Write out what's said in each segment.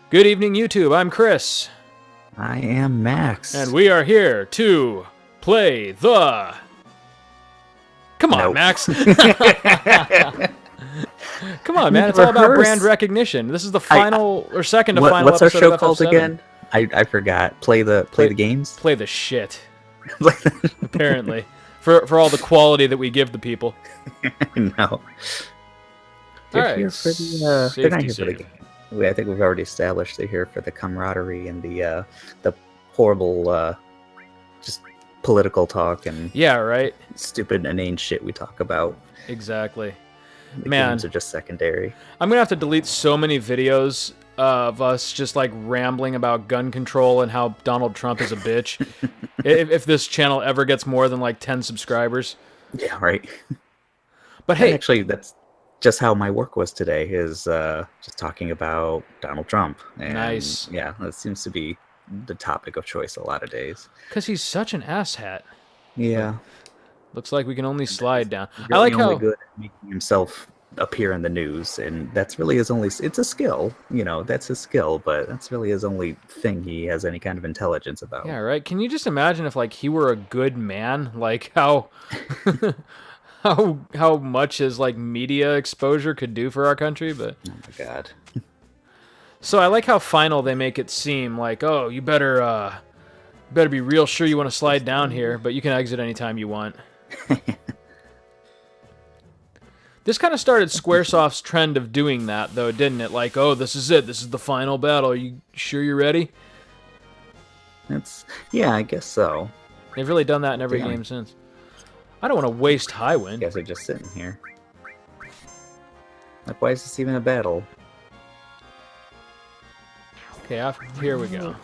Good evening, YouTube. I'm Chris, I am Max. and we are here to play the... Come on, Nope. Max. Come on, man. It's Never all about brand rehearsed. recognition. This is the final or second to final What's our episode show of called FF7. again? I forgot. Play the games. Play the shit, Like apparently, for all the quality that we give the people. no. They're All right, here for the. They're not safety here for the save. game. I think we've already established they're here for the camaraderie and the horrible just political talk and Yeah, right. stupid inane shit we talk about. Exactly. The Man. games are just secondary. I'm gonna have to delete so many videos of us just like rambling about gun control and how Donald Trump is a bitch. if this channel ever gets more than like 10 subscribers. Yeah, right. But hey, Actually, that's just how my work was today. Is just talking about Donald Trump. And, Nice. Yeah, that seems to be the topic of choice a lot of days. because he's such an asshat. Yeah, Looks like we can only slide down. he's I like really only how good at making himself appear in the news, and that's really his only. It's a skill, that's his skill, but that's really his only thing he has any kind of intelligence about. yeah, right. Can you just imagine if like he were a good man, like how how much his like media exposure could do for our country? But Oh my god. so I like how final they make it seem like, oh, you better be real sure you want to slide down here, but you can exit anytime you want. This kind of started Squaresoft's trend of doing that, though, didn't it? Like, oh, this is it. This is the final battle. Are you sure you're ready? Yeah, I guess so. They've really done that in every Yeah. game since. I don't want to waste I Highwind. guess they're just sitting here. Like, why is this even a battle? Okay, here we go.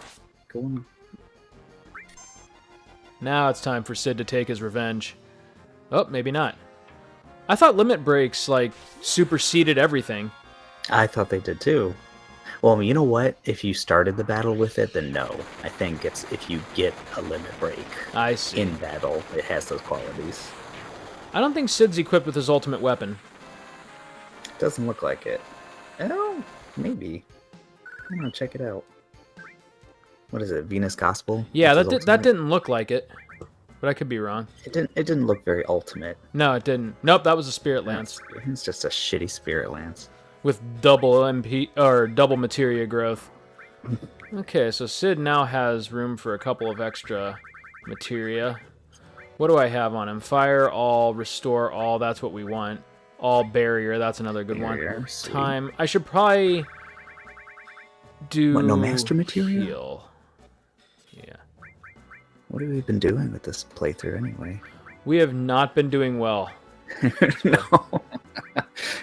Go on. Now it's time for Sid to take his revenge. Oh, maybe not. I thought limit breaks, like, superseded everything. I thought they did too. Well, you know what? If you started the battle with it, then no. I think it's if you get a limit break I see. in battle, it has those qualities. I don't think Sid's equipped with his ultimate weapon. Doesn't look like it. Oh, maybe. I'm gonna check it out. What is it? Venus Gospel? Yeah, That's that his that ultimate? didn't look like it. But I could be wrong. It didn't look very ultimate. No, it didn't. Nope, that was a Spirit Lance. It's just a shitty spirit lance. With double MP or double materia growth. Okay, so Sid now has room for a couple of extra materia. What do I have on him? Fire all, restore all, that's what we want. All barrier, that's another good Barrier, one. sweet. Time. I should probably do What, no master materia? heal. Yeah. What have we been doing with this playthrough anyway? We have not been doing well. No.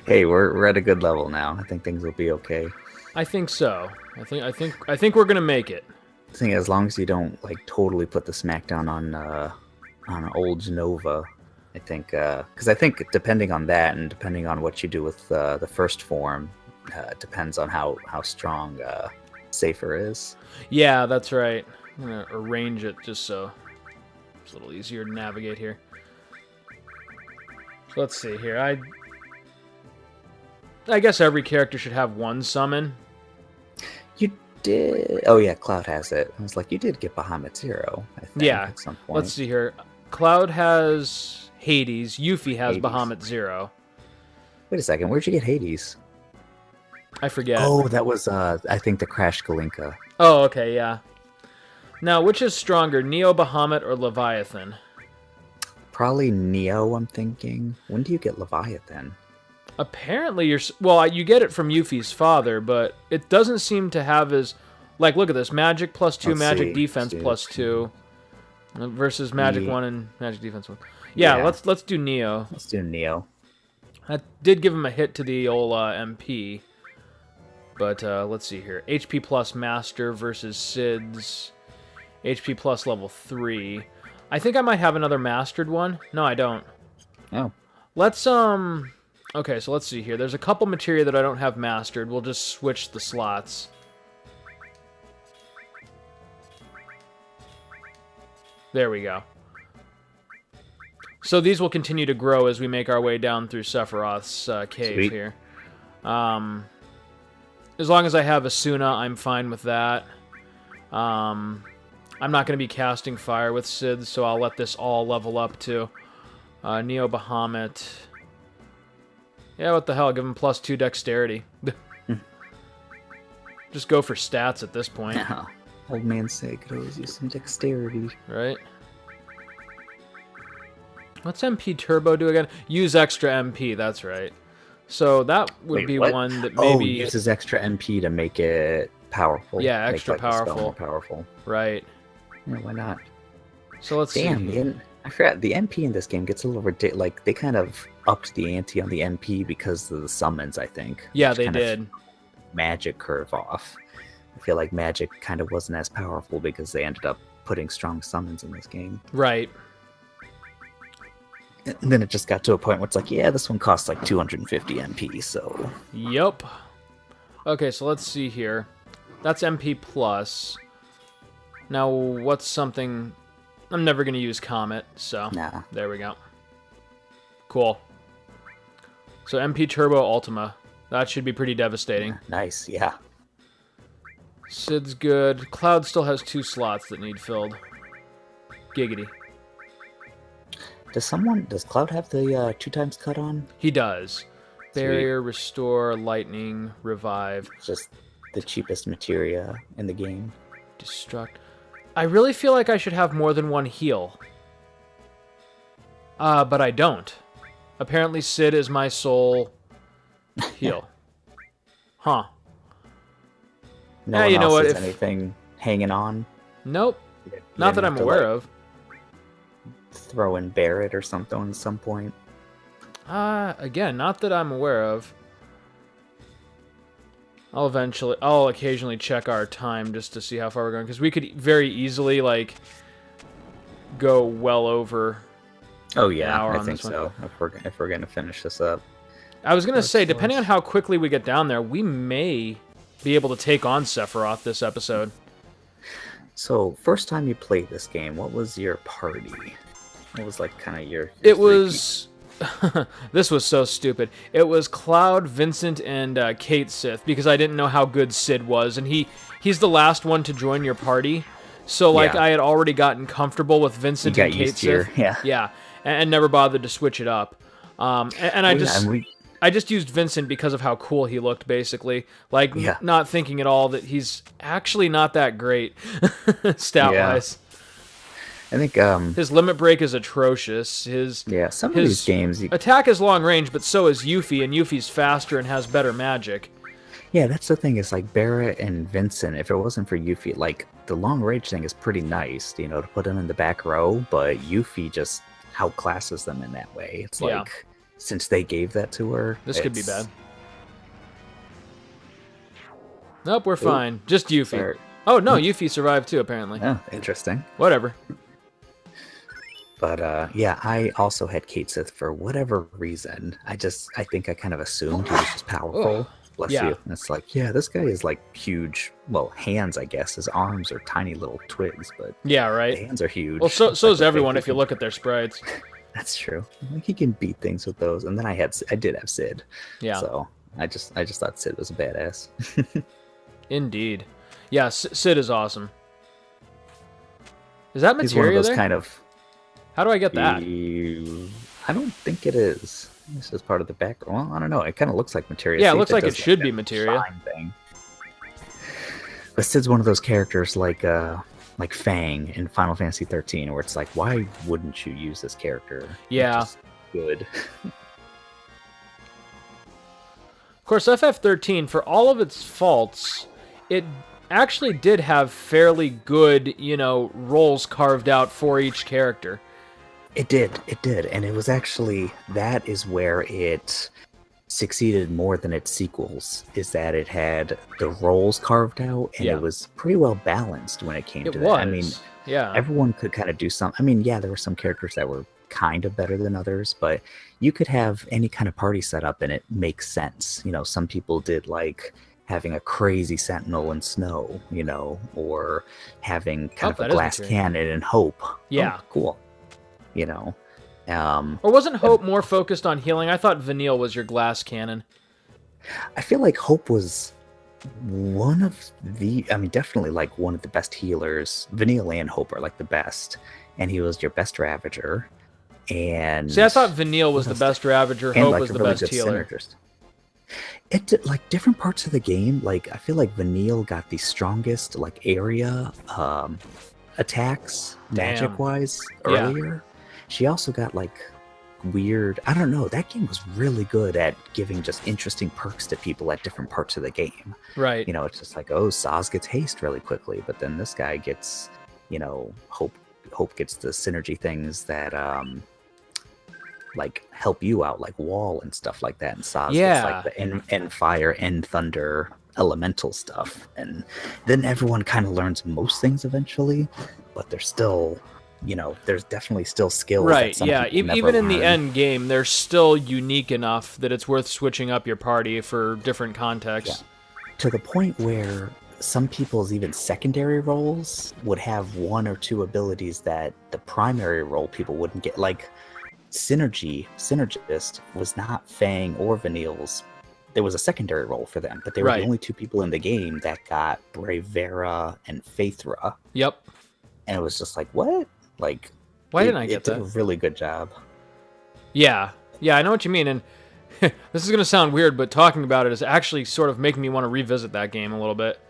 Hey, we're at a good level now. I think things will be okay. I think so. I think we're gonna make it. I think as long as you don't like totally put the smackdown on old Genova, I think because I think depending on that and depending on what you do with the first form, depends on how strong Safer is. Yeah, that's right. I'm gonna arrange it just so it's a little easier to navigate here. So let's see here. I guess every character should have one summon. You did. Oh yeah, Cloud has it. I was like, you did get Bahamut Zero. I think, Yeah. At some point. Let's see here. Cloud has Hades. Yuffie has Hades. Bahamut Zero. Wait a second. Where'd you get Hades? I forget. Oh, that was I think the Crash Kalinka. Oh, okay, yeah. Now, which is stronger, Neo Bahamut or Leviathan? Probably Neo. I'm thinking. When do you get Leviathan? Apparently, you get it from Yuffie's father, but it doesn't seem to have as, like, look at this, Magic +2, Let's Magic see, Defense let's see. +2, versus Magic Ye- 1 and Magic Defense 1. Yeah, Yeah. let's do Neo. Let's do Neo. That did give him a hit to the old MP, but let's see here. HP plus Master versus Sid's HP plus level 3. I think I might have another Mastered one. No, I don't. Oh. Let's, okay, so let's see here. There's a couple materia that I don't have mastered. We'll just switch the slots. There we go. So these will continue to grow as we make our way down through Sephiroth's cave Sweet. here. as long as I have Asuna, I'm fine with that. I'm not going to be casting fire with Sid, so I'll let this all level up to Neo Bahamut. Yeah, what the hell? Give him +2 dexterity. Just go for stats at this point. Yeah. Old man's sake could always use some dexterity. Right? What's MP Turbo do again? Use extra MP, that's right. So that would be what? one that maybe... uses extra MP to make it powerful. Yeah, extra make, like, the spell powerful. more powerful. Right. Yeah, why not? So let's see. Damn, I forgot, the MP in this game gets a little ridiculous. Like, they kind of upped the ante on the MP because of the summons, I think. Yeah, they did. Magic curve off. I feel like magic kind of wasn't as powerful because they ended up putting strong summons in this game. Right. And then it just got to a point where it's like, yeah, this one costs like 250 MP, so... Yup. Okay, so let's see here. That's MP plus. Now, what's something... I'm never going to use Comet, so... Nah. There we go. Cool. So MP Turbo Ultima. That should be pretty devastating. Nice, yeah. Sid's good. Cloud still has 2 slots that need filled. Giggity. Does Cloud have the 2 times cut on? He does. Sweet. Barrier, Restore, Lightning, Revive. Just the cheapest materia in the game. Destruct. I really feel like I should have more than one heal. But I don't. Apparently Sid is my sole heal. Huh. No Yeah, one you know else what, has if- anything hanging on? Nope. You Not that didn't I'm have to, aware like, of. throw in Barrett or something at some point. Again, not that I'm aware of. I'll occasionally check our time just to see how far we're going, because we could very easily, like, go well over Oh an yeah, hour I on think this one. so. If we're gonna finish this up. I was going to That's say, depending on nice. how quickly we get down there, we may be able to take on Sephiroth this episode. So first time you played this game, what was your party? What was like kind of your It three was... This was so stupid. It was Cloud, Vincent, and Kate Sith, because I didn't know how good Sid was, and he's the last one to join your party. So, like, Yeah. I had already gotten comfortable with You Vincent got and Kate used to your Sith. yeah. And never bothered to switch it up. And I Oh, just... yeah, and we I just used Vincent because of how cool he looked, basically. Like, Yeah. not thinking at all that he's actually not that great, stat-wise. I think His limit break is atrocious. His some of his these games attack is long range, but so is Yuffie, and Yuffie's faster and has better magic. yeah, that's the thing, is like Barrett and Vincent, if it wasn't for Yuffie, like the long range thing is pretty nice, you know, to put him in the back row, but Yuffie just outclasses them in that way. It's like Yeah. since they gave that to her, This could be it's- bad. Nope, we're fine. Just Yuffie. Sorry. Oh, no, Yuffie survived too, apparently. Oh, interesting. Whatever. But yeah, I also had Kate Sith for whatever reason. I think I kind of assumed he was just powerful. Bless Yeah. you. And it's like, yeah, this guy is like huge. Well, hands, I guess. His arms are tiny little twigs, but Yeah, the right? hands are huge. Well, so Like, is I think everyone he if you can- look at their sprites. That's true. Like he can beat things with those. And then I did have Sid. Yeah, So I just thought Sid was a badass. indeed. Yeah, Sid is awesome. Is that He's one of materia those there? kind of. How do I get that? I don't think it is. This is part of the back. Well, I don't know. It kind of looks like materia. Yeah, it See if looks like it does, should that be materia. shine thing. But Sid's one of those characters like Fang in Final Fantasy 13, where it's like, why wouldn't you use this character? Yeah. It's just good. Of course, FF13, for all of its faults, it actually did have fairly good, roles carved out for each character. It did, and it was actually, that is where it succeeded more than its sequels, is that it had the roles carved out, and Yeah. it was pretty well balanced when it came It to was. that. I mean, yeah. everyone could kind of do some. I mean, yeah, there were some characters that were kind of better than others, but you could have any kind of party setup and it makes sense. Some people did like having a crazy sentinel in snow, or having kind that of is a glass material. cannon in hope. Yeah. Oh, cool. Or wasn't Hope more focused on healing? I thought Vanille was your glass cannon. I feel like Hope was one of I mean, definitely like one of the best healers. Vanille and Hope are like the best, and he was your best Ravager. And See, I thought Vanille was what the else did- best Ravager, and Hope like was a the really best good healer. synergist. Like different parts of the game, like I feel like Vanille got the strongest like area attacks Damn. magic wise Yeah. earlier. She also got like weird, I don't know, that game was really good at giving just interesting perks to people at different parts of the game. Right. You know, it's just like, oh, Saz gets haste really quickly, but then this guy gets, you know, Hope gets the synergy things that like help you out, like wall and stuff like that, and Saz gets like the and fire and thunder elemental stuff, and then everyone kind of learns most things eventually, but there's still, you know, there's definitely still skills. Right, that some yeah. people never Even in the learn. end game, they're still unique enough that it's worth switching up your party for different contexts. To the point where some people's even secondary roles would have one or two abilities that the primary role people wouldn't get. Like Synergist was not Fang or Vanille's. There was a secondary role for them, but they were the only two people in the game that got Bravera and Faithra. Yep. And it was just like, what? Like, why didn't I get that? It did a really good job. Yeah, I know what you mean, and this is gonna sound weird, but talking about it is actually sort of making me want to revisit that game a little bit.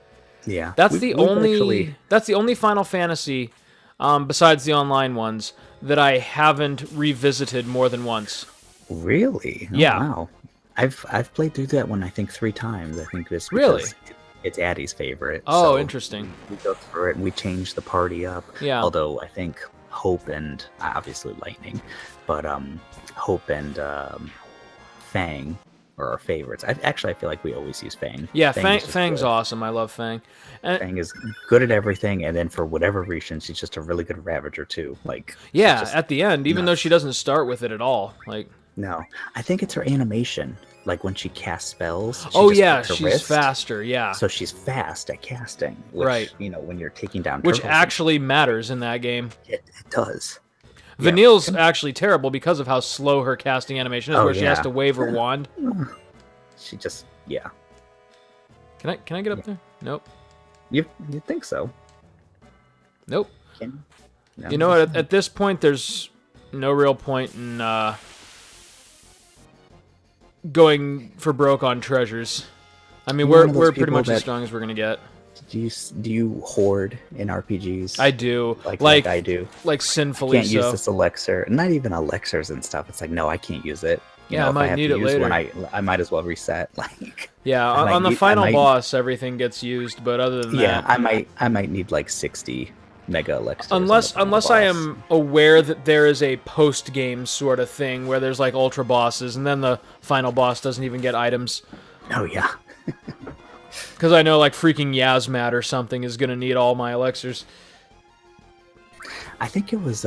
Yeah, that's the only Final Fantasy, besides the online ones, that I haven't revisited more than once. Really? Oh, yeah. Wow. I've played through that one I think 3 times. I think this because it's Addie's favorite. Oh, so interesting. We go through it and we change the party up. Yeah. Although I think Hope and obviously Lightning, but Hope and Fang are our favorites. I feel like we always use Fang. Yeah, Fang's awesome. I love Fang. And Fang is good at everything, and then for whatever reason, she's just a really good Ravager too. Like at the end, even though she doesn't start with it at all, like. No, I think it's her animation. Like when she casts spells. She's faster. Yeah. So she's fast at casting. Which, you know, when you're taking down. Which actually matters in that game. It does. Vanille's actually terrible because of how slow her casting animation is, where she has to wave her wand. She just Can I get up there? Nope. You think so? Nope. No. You know what? At this point, there's no real point in going for broke on treasures. I mean, we're pretty much as strong as we're gonna get. Do you hoard in RPGs? I do. Like I do. Like sinfully. I can't use this elixir. Not even elixirs and stuff. It's like, no, I can't use it. I might need it later. I might as well reset. Like. Yeah, on the final boss, everything gets used, but other than that, I might need like 60 mega elixirs. Unless I am aware that there is a post game sort of thing where there's like ultra bosses, and then the final boss doesn't even get items. Oh yeah. Because I know like freaking Yasmat or something is gonna need all my elixirs. I think it was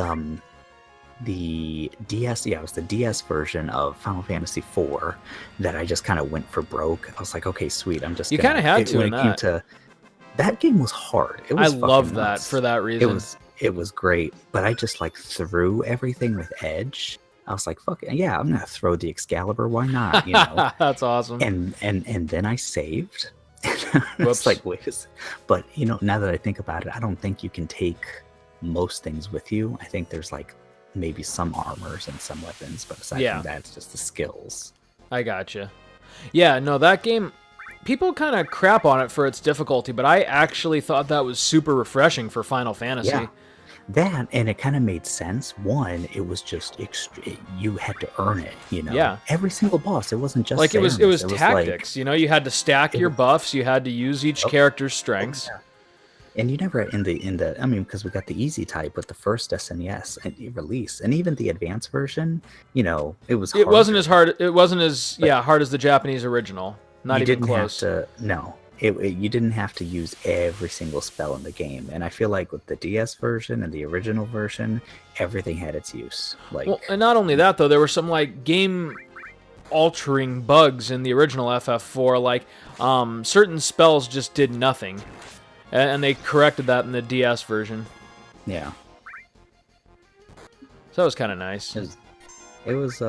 the DS. Yeah, it was the DS version of Final Fantasy IV that I just kind of went for broke. I was like, okay, sweet. I'm just. You kind of had to in that. That game was hard. It was. I love that for that reason. It was great, but I just like threw everything with Edge. I was like, fuck yeah, I'm gonna throw the Excalibur. Why not? You know. That's awesome. And then I saved. It's like, wait, but you know, now that I think about it, I don't think you can take most things with you. I think there's like maybe some armors and some weapons, but aside from that, it's just the skills. I gotcha. Yeah, no, that game, people kind of crap on it for its difficulty, but I actually thought that was super refreshing for Final Fantasy. Yeah. That, and it kind of made sense. One, it was just you had to earn it, you know. Yeah. Every single boss, it wasn't just like fairness. it was tactics. Like, you know, you had to stack your buffs. You had to use each character's strengths. Yeah. And you never in the I mean, because we got the easy type with the first SNES release, and even the advanced version, you know, it was. It wasn't as hard. It wasn't as hard as the Japanese original. Not even close. You didn't have to use every single spell in the game, and I feel like with the DS version and the original version, everything had its use. Like, well, and not only that though, there were some like game-altering bugs in the original FF4. Like, certain spells just did nothing, and they corrected that in the DS version. Yeah. So that was kind of nice. it was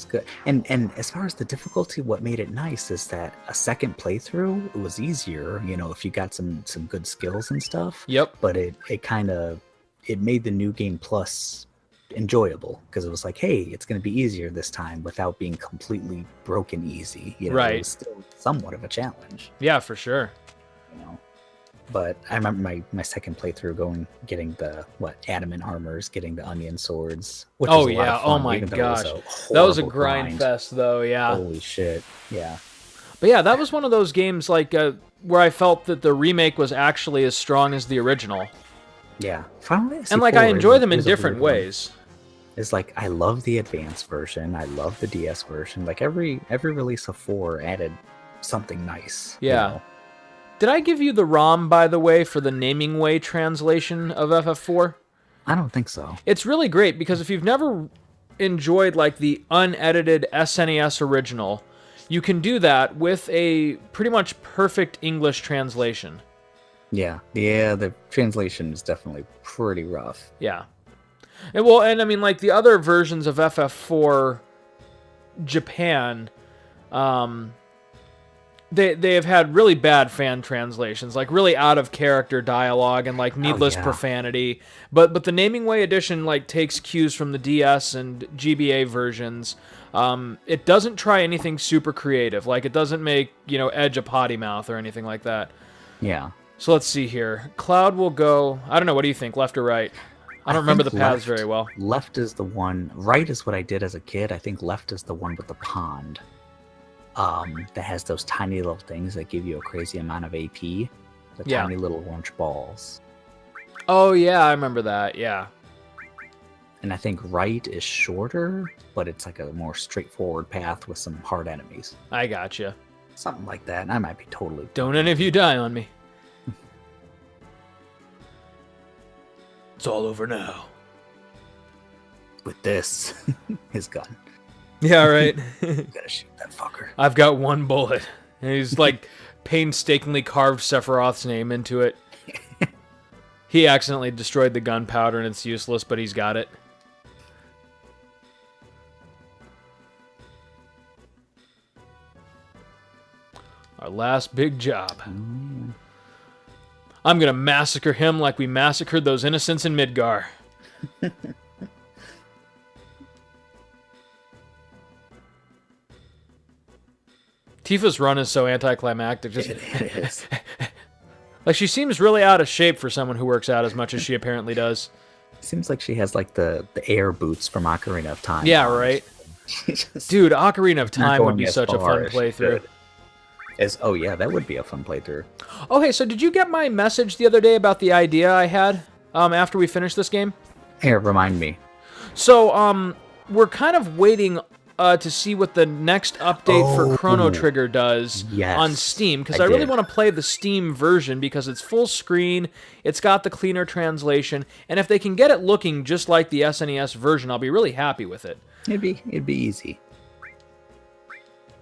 good. And as far as the difficulty, what made it nice is that a second playthrough, it was easier, if you got some good skills and stuff. Yep. But it kind of it made the new game plus enjoyable because it was like, hey, it's going to be easier this time without being completely broken easy. Right. It was still somewhat of a challenge. Yeah, for sure. But I remember my second playthrough getting the adamant armors, getting the onion swords. Which was a lot of fun, oh my even though gosh, it that was a horrible grind fest though. Yeah. Holy shit, yeah. But yeah, that was one of those games like where I felt that the remake was actually as strong as the original. Yeah, Final Fantasy And like IV I enjoy is- them in is a different weird one. ways. It's like I love the advanced version, I love the DS version. Like every release of 4 added something nice. Yeah. Did I give you the ROM, by the way, for the Naming Way translation of FF4? I don't think so. It's really great because if you've never enjoyed like the unedited SNES original, you can do that with a pretty much perfect English translation. Yeah, the translation is definitely pretty rough. Yeah. And I mean, like the other versions of FF4 Japan, they have had really bad fan translations, like really out of character dialogue and like needless profanity. But the Naming Way edition like takes cues from the DS and GBA versions. It doesn't try anything super creative, like it doesn't make Edge a potty mouth or anything like that. Yeah. So let's see here. Cloud will go. I don't know. What do you think? Left or right? I don't remember the paths very well. Left is the one. Right is what I did as a kid. I think left is the one with the pond. That has those tiny little things that give you a crazy amount of AP. The tiny little orange balls. Oh yeah, I remember that. Yeah. And I think right is shorter, but it's like a more straightforward path with some hard enemies. I gotcha. Something like that. I might be totally. Don't any of you die on me. It's all over now. With this, his gun. Yeah, right. Gotta shoot that fucker. I've got one bullet. And he's like painstakingly carved Sephiroth's name into it. He accidentally destroyed the gunpowder and it's useless, but he's got it. Our last big job. I'm gonna massacre him like we massacred those innocents in Midgar. Tifa's run is so anticlimactic. Just It is. like she seems really out of shape for someone who works out as much as she apparently does. Seems like she has like the air boots from Ocarina of Time. Yeah, right. Dude, Ocarina of Time would be as such a far fun as she playthrough. could. Yeah, that would be a fun playthrough. Okay, so did you get my message the other day about the idea I had after we finished this game? Here, remind me. So, we're kind of waiting to see what the next update for Chrono Trigger does on Steam, because I really want to play the Steam version because it's full screen, it's got the cleaner translation, and if they can get it looking just like the SNES version, I'll be really happy with it. It'd be easy.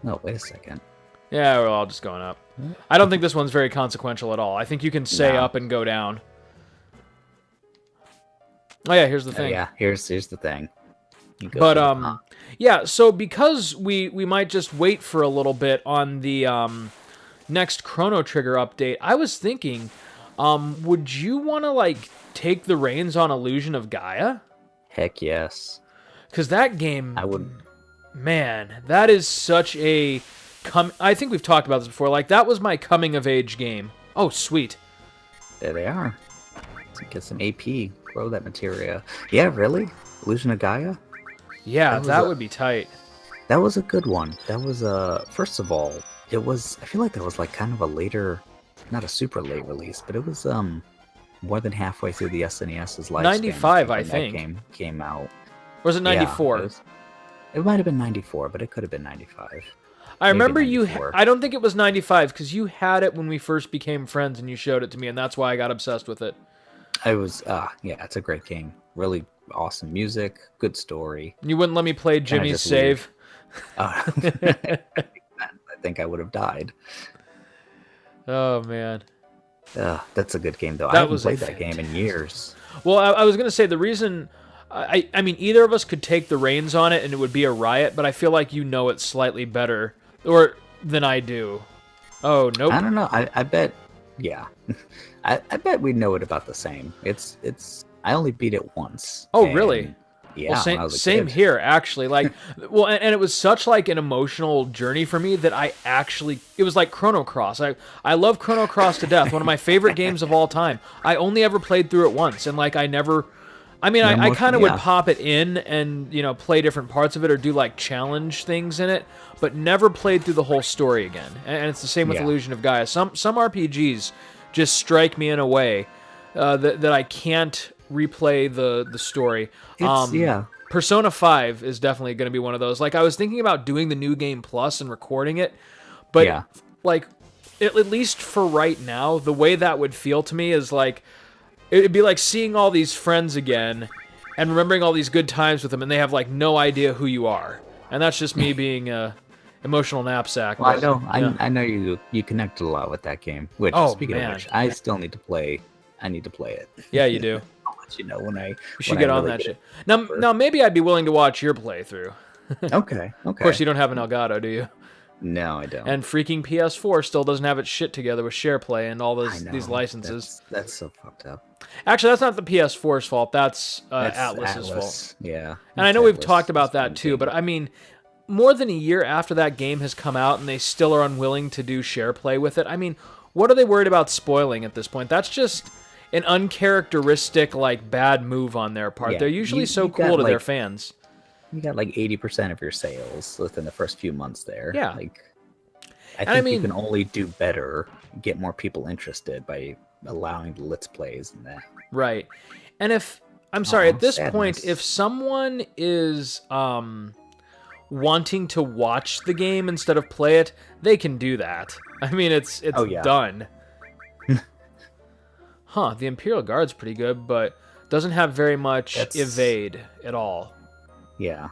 Oh, wait a second. Yeah, we're all just going up. I don't think this one's very consequential at all. I think you can say up and go down. Oh yeah, here's the thing. Yeah, here's the thing. But yeah, so because we might just wait for a little bit on the next Chrono Trigger update, I was thinking, would you want to like take the reins on Illusion of Gaia? Heck yes. Because that game, I would. Man, that is such a I think we've talked about this before. Like that was my coming of age game. Oh, sweet. There they are. Let's get some AP. Grow that materia. Yeah, really? Illusion of Gaia? Yeah, that would be tight. That was a good one. That was first of all, it was. I feel like that was like kind of a later, not a super late release, but it was more than halfway through the SNES's lifespan. 95, I when think. That game came out. Or was it 94? Yeah, it might have been 94, but it could have been 95. I remember you. 94. I don't think it was 95 because you had it when we first became friends and you showed it to me, and that's why I got obsessed with it. I was, yeah, it's a great game. Really awesome music, good story. You wouldn't let me play Jimmy's save. I think I would have died. Oh man, that's a good game though. That I haven't was played that game in years. Well, I was gonna say the reason I mean, either of us could take the reins on it and it would be a riot, but I feel like you know it slightly better than I do. Oh, nope. I don't know. I bet. Yeah, I bet we know it about the same. It's. I only beat it once. Oh, really? Yeah, Well, when I was a same kid. here, actually. Like, well, and it was such like an emotional journey for me that it was like Chrono Cross. I love Chrono Cross to death. One of my favorite games of all time. I only ever played through it once, and like I never. I mean, I kind of would pop it in and play different parts of it or do like challenge things in it, but never played through the whole story again. And it's the same with Illusion of Gaia. Some RPGs just strike me in a way that I can't replay the story. Persona 5 is definitely going to be one of those. Like, I was thinking about doing the New Game Plus and recording it, but like, at least for right now, the way that would feel to me is like, it'd be like seeing all these friends again and remembering all these good times with them, and they have like no idea who you are. And that's just me being a emotional knapsack. Well, I know you connected a lot with that game. Which, speaking of which, I still need to play. I need to play it. Yeah, you do. I'll let you know when I. You should get on that shit. Now, maybe I'd be willing to watch your playthrough. Okay. Of course, you don't have an Elgato, do you? No, I don't. And freaking PS4 still doesn't have its shit together with SharePlay and all these licenses. That's so fucked up. Actually, that's not the PS4's fault. That's Atlus's fault. Yeah. And I know we've talked about that too, but I mean, more than a year after that game has come out and they still are unwilling to do SharePlay with it, I mean, what are they worried about spoiling at this point? That's just an uncharacteristic, like, bad move on their part. They're usually so cool to their fans. You got like 80% of your sales within the first few months there. Yeah. Like, I think you can only do better, get more people interested by allowing the Let's Plays and that. Right. And I'm sorry, at this point, if someone is wanting to watch the game instead of play it, they can do that. I mean, it's done. Huh, the Imperial Guard's pretty good, but doesn't have very much evade at all. Yeah.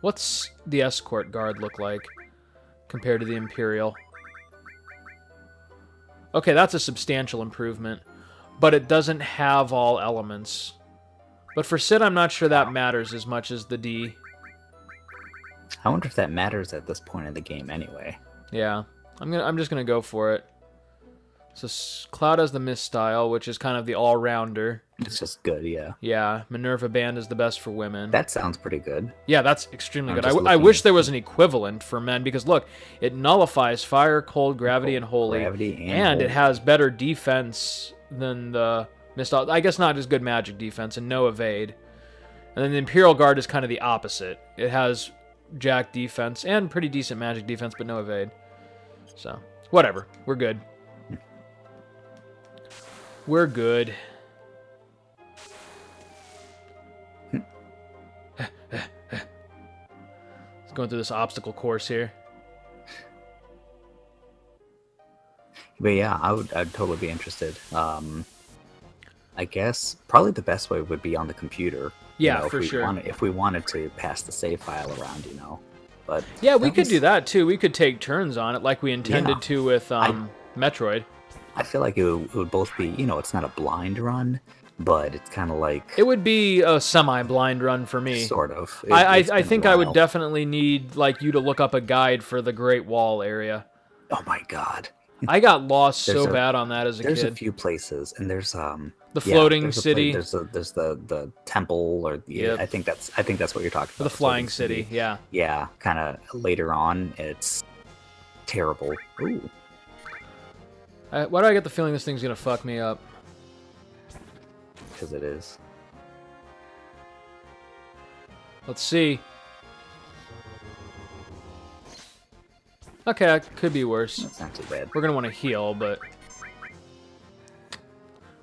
What's the Escort Guard look like compared to the Imperial? Okay, that's a substantial improvement, but it doesn't have all elements. But for Sid, I'm not sure that matters as much as the D. I wonder if that matters at this point in the game anyway. Yeah, I'm just gonna go for it. So Cloud has the Mist style, which is kind of the all-rounder. It's just good, yeah. Yeah, Minerva Band is the best for women. That sounds pretty good. Yeah, that's extremely good. I wish there was an equivalent for men, because look, it nullifies Fire, Cold, Gravity, and Holy. And it has better defense than the Mist. I guess not as good magic defense and no evade. And then the Imperial Guard is kind of the opposite. It has jack defense and pretty decent magic defense, but no evade. So, whatever. We're good. We're good. Let's go through this obstacle course here. But yeah, I'd totally be interested. I guess probably the best way would be on the computer. Yeah, for sure. If we wanted to pass the save file around, But yeah, we could do that too. We could take turns on it like we intended to with Metroid. I feel like it would both be, it's not a blind run, but it's kind of like... It would be a semi-blind run for me. Sort of. I think I would definitely need you to look up a guide for the Great Wall area. Oh my god. I got lost so bad on that as a kid. There's a few places, and there's the floating city. There's the temple, or I think that's what you're talking about. The flying city, yeah. Yeah, kind of later on, it's terrible. Ooh. Why do I get the feeling this thing's gonna fuck me up? Because it is. Let's see. Okay, that could be worse. That's not too bad. We're gonna want to heal, but...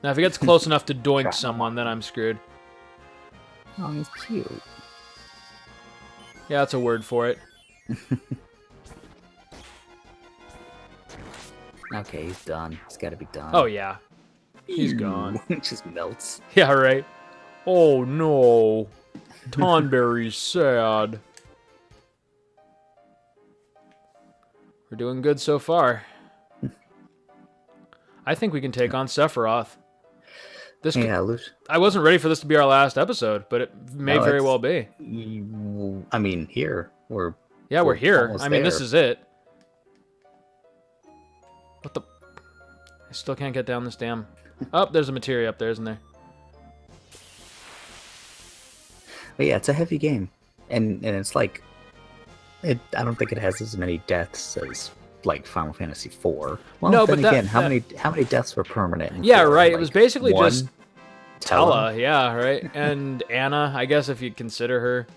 Now, if it gets close enough to doink someone, then I'm screwed. Oh, he's cute. Yeah, that's a word for it. Okay, he's done. He's got to be done. Oh, yeah. He's gone. It just melts. Yeah, right. Oh, no. Tonberry's sad. We're doing good so far. I think we can take on Sephiroth. This Yeah, Lucian. I wasn't ready for this to be our last episode, but it may No, very well be. I mean, here We're here. almost I mean, this there. is it. What the? I still can't get down this damn. Oh, there's a materia up there, isn't there? But yeah, it's a heavy game, and it's like, I don't think it has as many deaths as like Final Fantasy IV. Well, No, then but again, how many deaths were permanent? In Yeah, 4? right. It Like, was basically one? just Tella. Yeah, right. And Anna, I guess if you consider her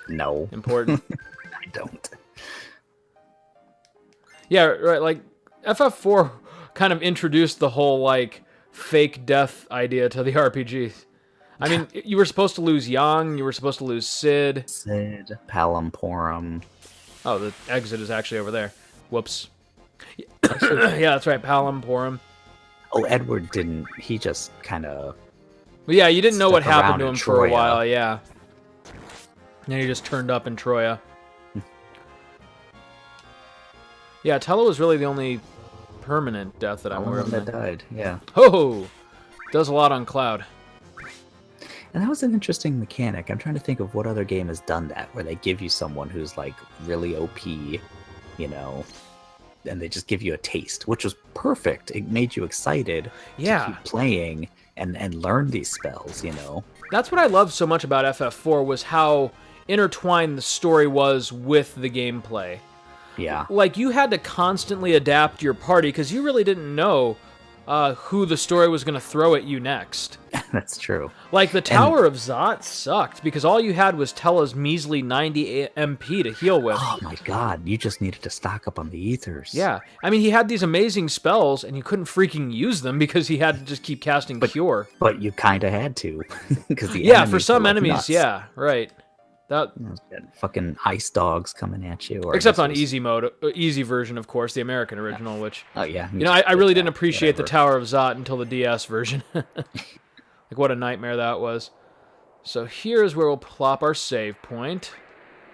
No, important. I don't. Yeah, right. Like FF4 kind of introduced the whole like fake death idea to the RPG. I mean, you were supposed to lose Yang, you were supposed to lose Sid. Sid, Palamporum. Oh, the exit is actually over there. Whoops. Yeah, that's right. Palamporum. Oh, Edward didn't. He just kind of. But yeah, you didn't know what Stuck happened around to in him for a Troya. while. Yeah. And he just turned up in Troya. Yeah, Tella was really the only permanent death that I'm aware of. that died. Yeah, Ho! Does a lot on Cloud. and that was an interesting mechanic. I'm trying to think of what other game has done that, where they give you someone who's like really OP, you know, and they just give you a taste, which was perfect. It made you excited Yeah. to keep playing and learn these spells, you know. That's what I loved so much about FF4 was how intertwined the story was with the gameplay. Yeah. Like, you had to constantly adapt your party because you really didn't know who the story was going to throw at you next. That's true. Like, the Tower of Zot sucked because all you had was Tella's measly 90 MP to heal with. Oh my god, you just needed to stock up on the ethers. Yeah. I mean, he had these amazing spells, and you couldn't freaking use them because he had to just keep casting Cure. But you kind of had to. Because the Yeah, for enemies some were, like, enemies, nuts. yeah, right. That Fucking ice dogs coming at you. Or I Except guess on it was- easy mode, easy version, of course, the American original, which... Oh, yeah. You know, I really didn't appreciate the whatever. Tower of Zot until the DS version. Like, what a nightmare that was. So here's where we'll plop our save point,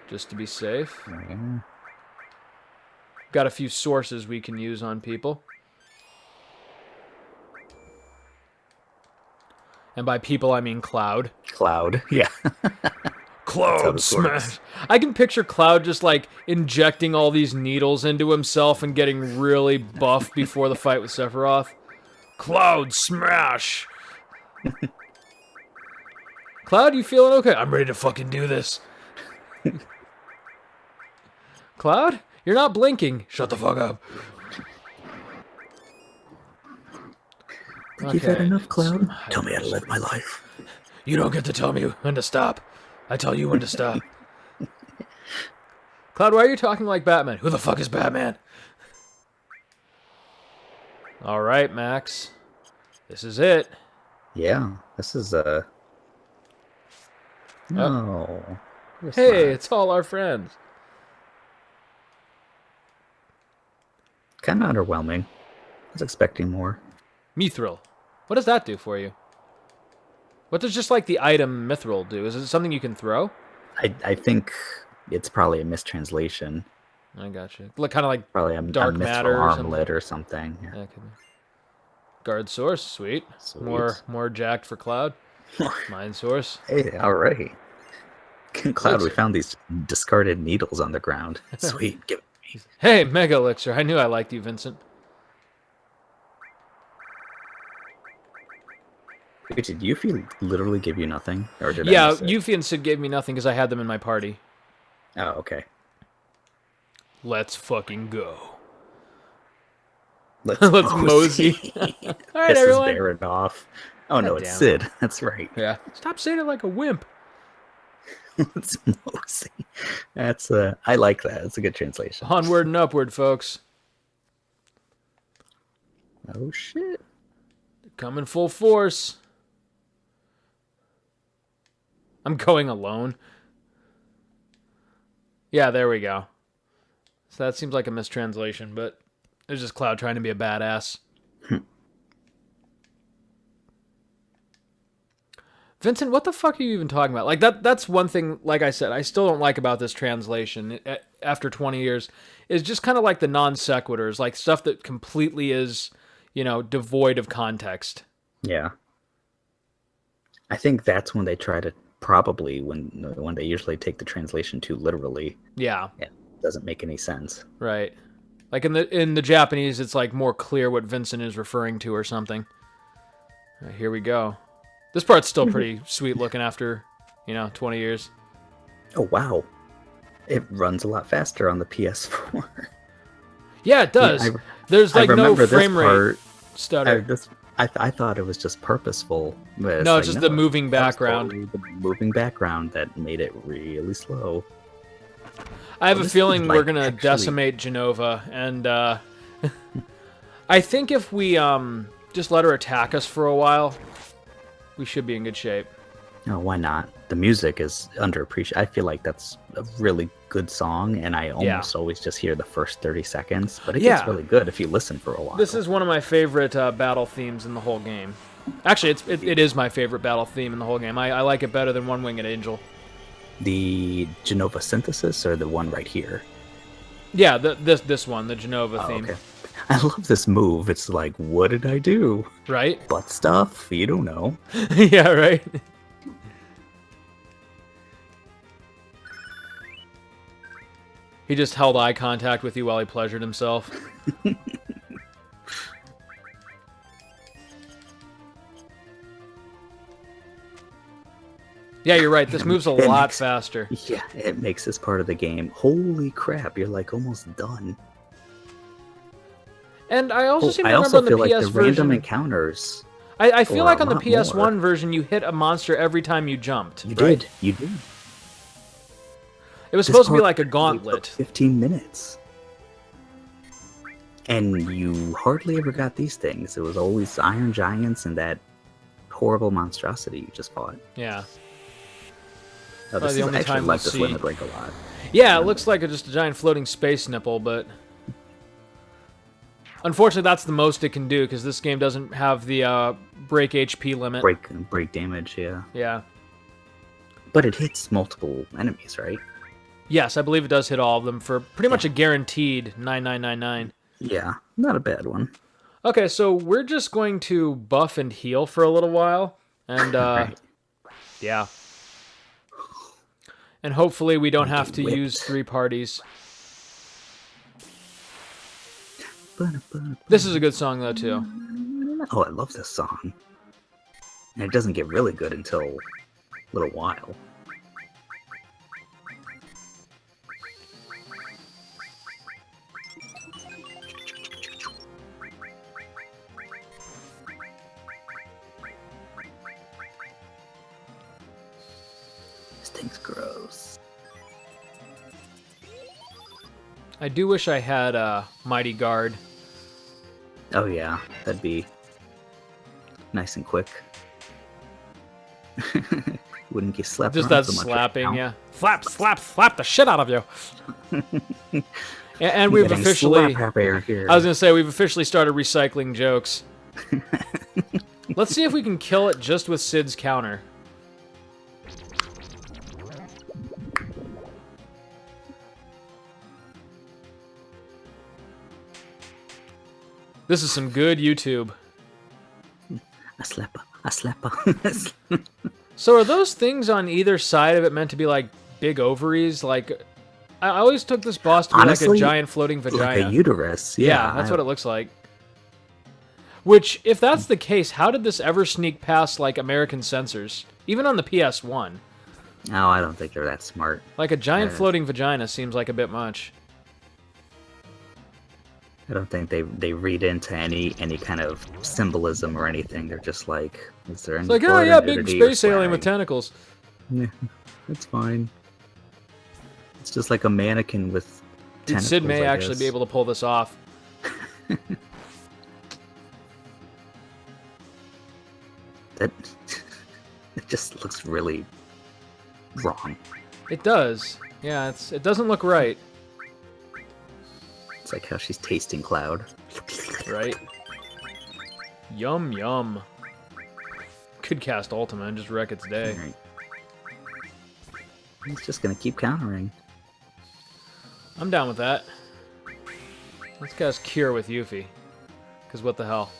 just to be safe. Yeah. Got a few sources we can use on people. And by people, I mean Cloud. Cloud. Yeah. how Cloud this works. smash. I can picture Cloud just like injecting all these needles into himself and getting really buff before the fight with Sephiroth. Cloud smash. Cloud, you feeling okay? I'm ready to fucking do this. Cloud, you're not blinking. Shut the fuck up. You've had Okay. enough, Cloud? Tell me how to live my life. You don't get to tell me when to stop. I tell you when to stop. Cloud, why are you talking like Batman? Who the fuck is Batman? All right, Max. This is it. Yeah. This is No. It's Hey, not. it's all our friends. Kind of underwhelming. I was expecting more. Mithril. What does that do for you? What does just like the item Mithril do? Is it something you can throw? I think it's probably a mistranslation. I got you. Look, kind of like Probably a Dark mithril matter or something. armlet or something. Yeah. yeah, could be. Guard source, sweet. Sweet. More jacked for Cloud. Mind source. Hey, alrighty. Cloud, we Sweet. found these discarded needles on the ground. Sweet. Give it me. Hey, Mega Elixir. I knew I liked you, Vincent. Wait, did Yuffie literally give you nothing? Or did I Yeah, miss it? Yuffie and Sid gave me nothing because I had them in my party. Oh, okay. Let's fucking go. Let's, Let's mosey. All right, Pisses everyone. Barrett off. Oh no, God it's damn it. Sid. That's right. Yeah. Stop saying it like a wimp. Let's mosey. That's I like that. It's a good translation. Onward and upward, folks. Oh shit. Coming full force. I'm going alone. Yeah, there we go. So that seems like a mistranslation, but it's just Cloud trying to be a badass. Vincent, what the fuck are you even talking about? Like that's one thing, like I said, I still don't like about this translation after 20 years, is just kind of like the non sequiturs, like stuff that completely is, devoid of context. Yeah. I think that's when they try to probably when they usually take the translation too literally. Yeah, It doesn't make any sense. right. Like in the Japanese, it's like more clear what Vincent is referring to or something. Here we go. This part's still pretty sweet looking after, 20 years. Oh wow, it runs a lot faster on the PS4. Yeah, it does. There's like no frame rate stutter. I thought it was just purposeful. But No, it's just the moving background. Totally the moving background that made it really slow. I have a feeling like we're gonna decimate Genova, and I think if we just let her attack us for a while, we should be in good shape. Oh, why not? The music is underappreciated. I feel like that's a really good song, and I almost always just hear the first 30 seconds, but it gets really good if you listen for a while. This is one of my favorite battle themes in the whole game. Actually, it is my favorite battle theme in the whole game. I like it better than One Winged Angel. The Genova synthesis, or the one right here? Yeah, this one, the Genova theme. Okay. I love this move. It's like, what did I do? Right? Butt stuff? You don't know. Yeah, right? He just held eye contact with you while he pleasured himself. Yeah, you're right. This moves a lot faster. Yeah, it makes this part of the game. Holy crap, you're like almost done. And I also seem to I remember also on the feel PS like the version, random encounters. I feel like on the lot PS1 more. version, you hit a monster every time you jumped. You right? did. You did. It was This supposed to be part like a took gauntlet. 15 minutes. And you hardly ever got these things. It was always Iron Giants and that horrible monstrosity you just fought. Yeah. Oh, this the is only actually time like we'll this see. limit break a lot. Yeah, it looks like just a giant floating space nipple, but unfortunately that's the most it can do because this game doesn't have the break HP limit. Break damage, yeah. Yeah. But it hits multiple enemies, right? Yes, I believe it does hit all of them for pretty much a guaranteed 9999. Yeah, not a bad one. Okay, so we're just going to buff and heal for a little while, and Right. yeah. And hopefully we don't have to Whipped. use 3 parties. This is a good song, though, too. Oh, I love this song. And it doesn't get really good until a little while. This thing's gross. I do wish I had a Mighty Guard. Oh yeah, that'd be nice and quick. Wouldn't get slapped Just around that so much slapping, right now. yeah. Slap, slap, slap the shit out of you. And we've Getting officially... slap happy here. I was going to say, we've officially started recycling jokes. Let's see if we can kill it just with Sid's counter. This is some good YouTube. A slapper. So are those things on either side of it meant to be like big ovaries? Like, I always took this boss to be like a Honestly, giant floating vagina. Like a uterus. Yeah, that's what it looks like. Which, if that's the case, how did this ever sneak past like American censors? Even on the PS1. No, I don't think they're that smart. Like a giant floating vagina seems like a bit much. I don't think they read into any kind of symbolism or anything. They're just like, is there any It's like, oh blood or yeah, big nudity or space alien with swag? tentacles. Yeah, it's fine. It's just like a mannequin with Dude, tentacles, Sid may I actually be guess. able to pull this off. That it just looks really wrong. It does. Yeah, it doesn't look right. It's like how she's tasting Cloud. Right? Yum, yum. Could cast Ultima and just wreck its day. Alright. He's just gonna keep countering. I'm down with that. Let's cast Cure with Yuffie. Because what the hell?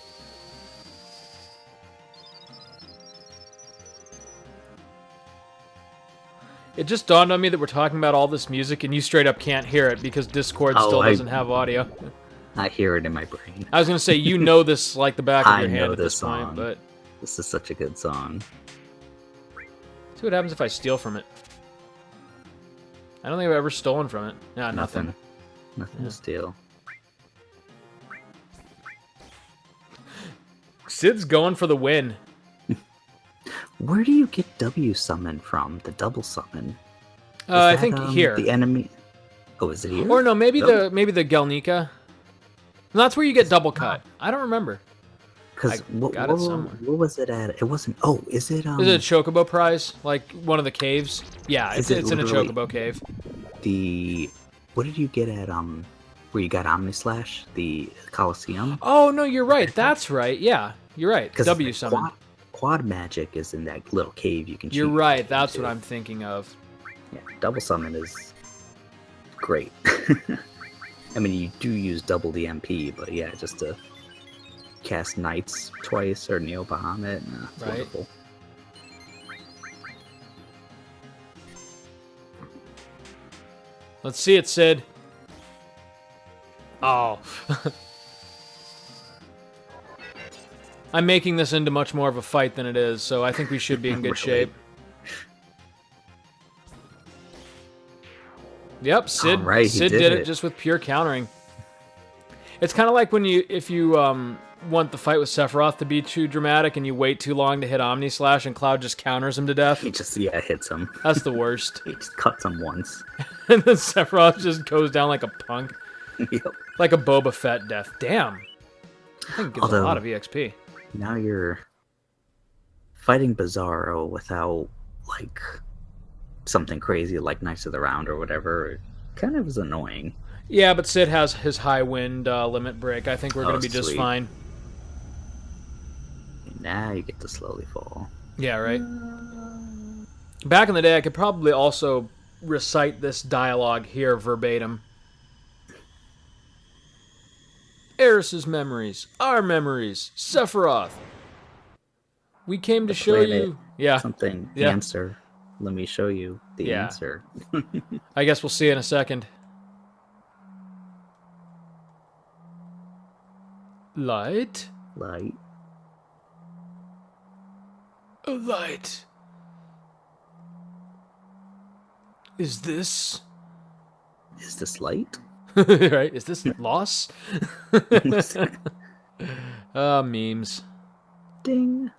It just dawned on me that we're talking about all this music and you straight up can't hear it because Discord still doesn't have audio. I hear it in my brain. I was going to say, you know this like the back of your hand know at this point, but... This is such a good song. See what happens if I steal from it. I don't think I've ever stolen from it. Nah, nothing. Nothing to steal. Sid's going for the win. Where do you get W summon from? The double summon? I think here. The enemy. Oh, is it here? Or no, maybe the Gelnika. No, that's where you get double cut. I don't remember. Because what was it at? It wasn't. Oh, is it? Is it a Chocobo prize? Like one of the caves? Yeah, it's in a Chocobo cave. What did you get at where you got Omnislash? The Coliseum? Oh no, you're right. That's right. Yeah, you're right. W summon. Quad magic is in that little cave you can cheat. You're right, that's what I'm thinking of. Yeah, double summon is great. I mean, you do use double the MP, but yeah, just to cast Knights twice or Neo Bahamut, it's wonderful. Let's see it, Sid. Oh. I'm making this into much more of a fight than it is, so I think we should be in good shape. Yep, Sid did it just with pure countering. It's kind of like when if you want the fight with Sephiroth to be too dramatic and you wait too long to hit Omnislash and Cloud just counters him to death. He just, hits him. That's the worst. He just cuts him once. And then Sephiroth just goes down like a punk. Yep. Like a Boba Fett death. Damn. I think it gives a lot of EXP. Now you're fighting Bizarro without, like, something crazy like Knights of the Round or whatever. It kind of is annoying. Yeah, but Sid has his high wind limit break. I think we're going to be just fine. Now you get to slowly fall. Yeah, right. Back in the day, I could probably also recite this dialogue here verbatim. Eris's memories, our memories, Sephiroth. We came to show you... Yeah. Something. Answer. Let me show you the answer. I guess we'll see in a second. Light? Light. A light. Is this light? Right? Is this loss? Memes. Ding.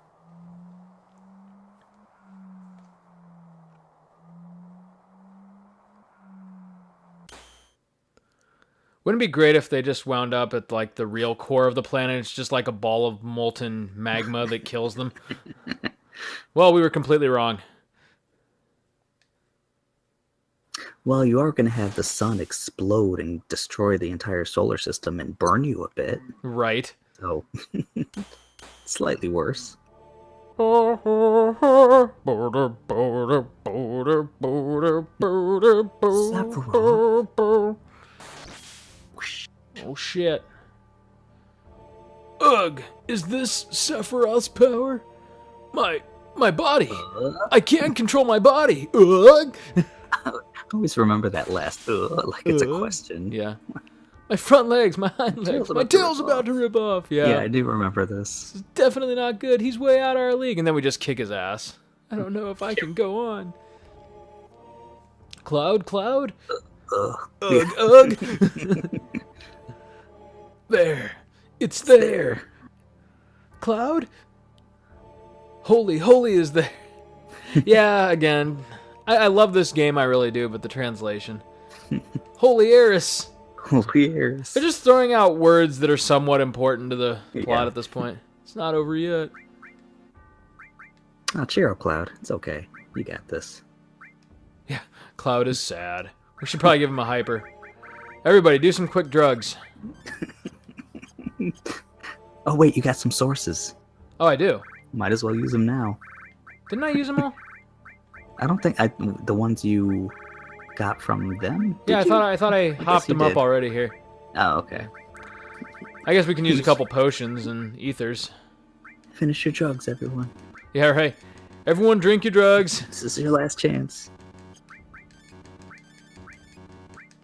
Wouldn't it be great if they just wound up at like the real core of the planet? It's just like a ball of molten magma that kills them. Well, we were completely wrong. Well, you are going to have the sun explode and destroy the entire solar system and burn you a bit. Right. So, slightly worse. Sephiroth. Oh shit. Ugh, is this Sephiroth's power? My body. I can't control my body. Ugh. I always remember that last like it's a question. Yeah. My front legs, my hind legs, my tail's about to rip off. Yeah, I do remember this. This is definitely not good. He's way out of our league. And then we just kick his ass. I don't know if I can go on. Cloud? Ugh. There. It's there. Cloud? Holy is there. Yeah, again. I love this game, I really do, but the translation. Holy Eris. Holy Eris. They're just throwing out words that are somewhat important to the plot at this point. It's not over yet. Oh, cheer up, Cloud. It's okay. You got this. Yeah, Cloud is sad. We should probably give him a hyper. Everybody, do some quick drugs. Oh, wait, you got some sources. Oh, I do. Might as well use them now. Didn't I use them all? I don't think the ones you got from them. Yeah, I thought I hopped them up already here. Oh, okay. I guess we can use a couple potions and ethers. Finish your drugs, everyone. Yeah, right. Everyone drink your drugs. This is your last chance.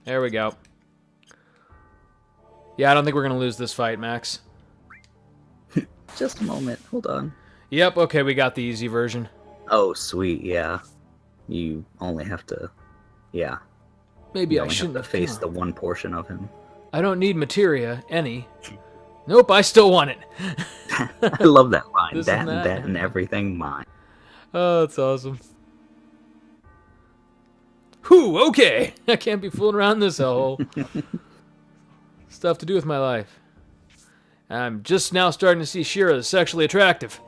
There we go. Yeah, I don't think we're going to lose this fight, Max. Just a moment. Hold on. Yep, okay, we got the easy version. Oh, sweet, yeah. You only have to... Yeah. Maybe You I only shouldn't have to face the one portion of him. I don't need materia, any. Nope, I still want it. I love that line. This That and and that. that and everything mine. Oh, that's awesome. Whew, okay. I can't be fooling around this hole. Stuff to do with my life. I'm just now starting to see Shira as sexually attractive.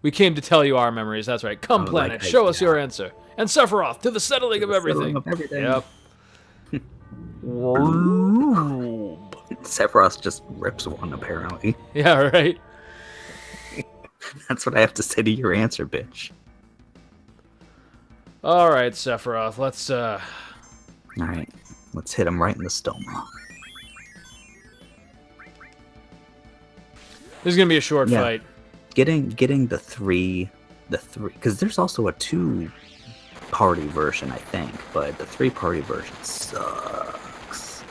We came to tell you our memories, that's right. Come, planet, show us your answer. And Sephiroth, to the settling of everything. Yep. Sephiroth just rips one, apparently. Yeah, right. That's what I have to say to your answer, bitch. Alright, Sephiroth, let's, Alright, let's hit him right in the stoma. This is gonna be a short fight. Getting the three, because there's also a 2-party version, I think, but the 3-party version sucks.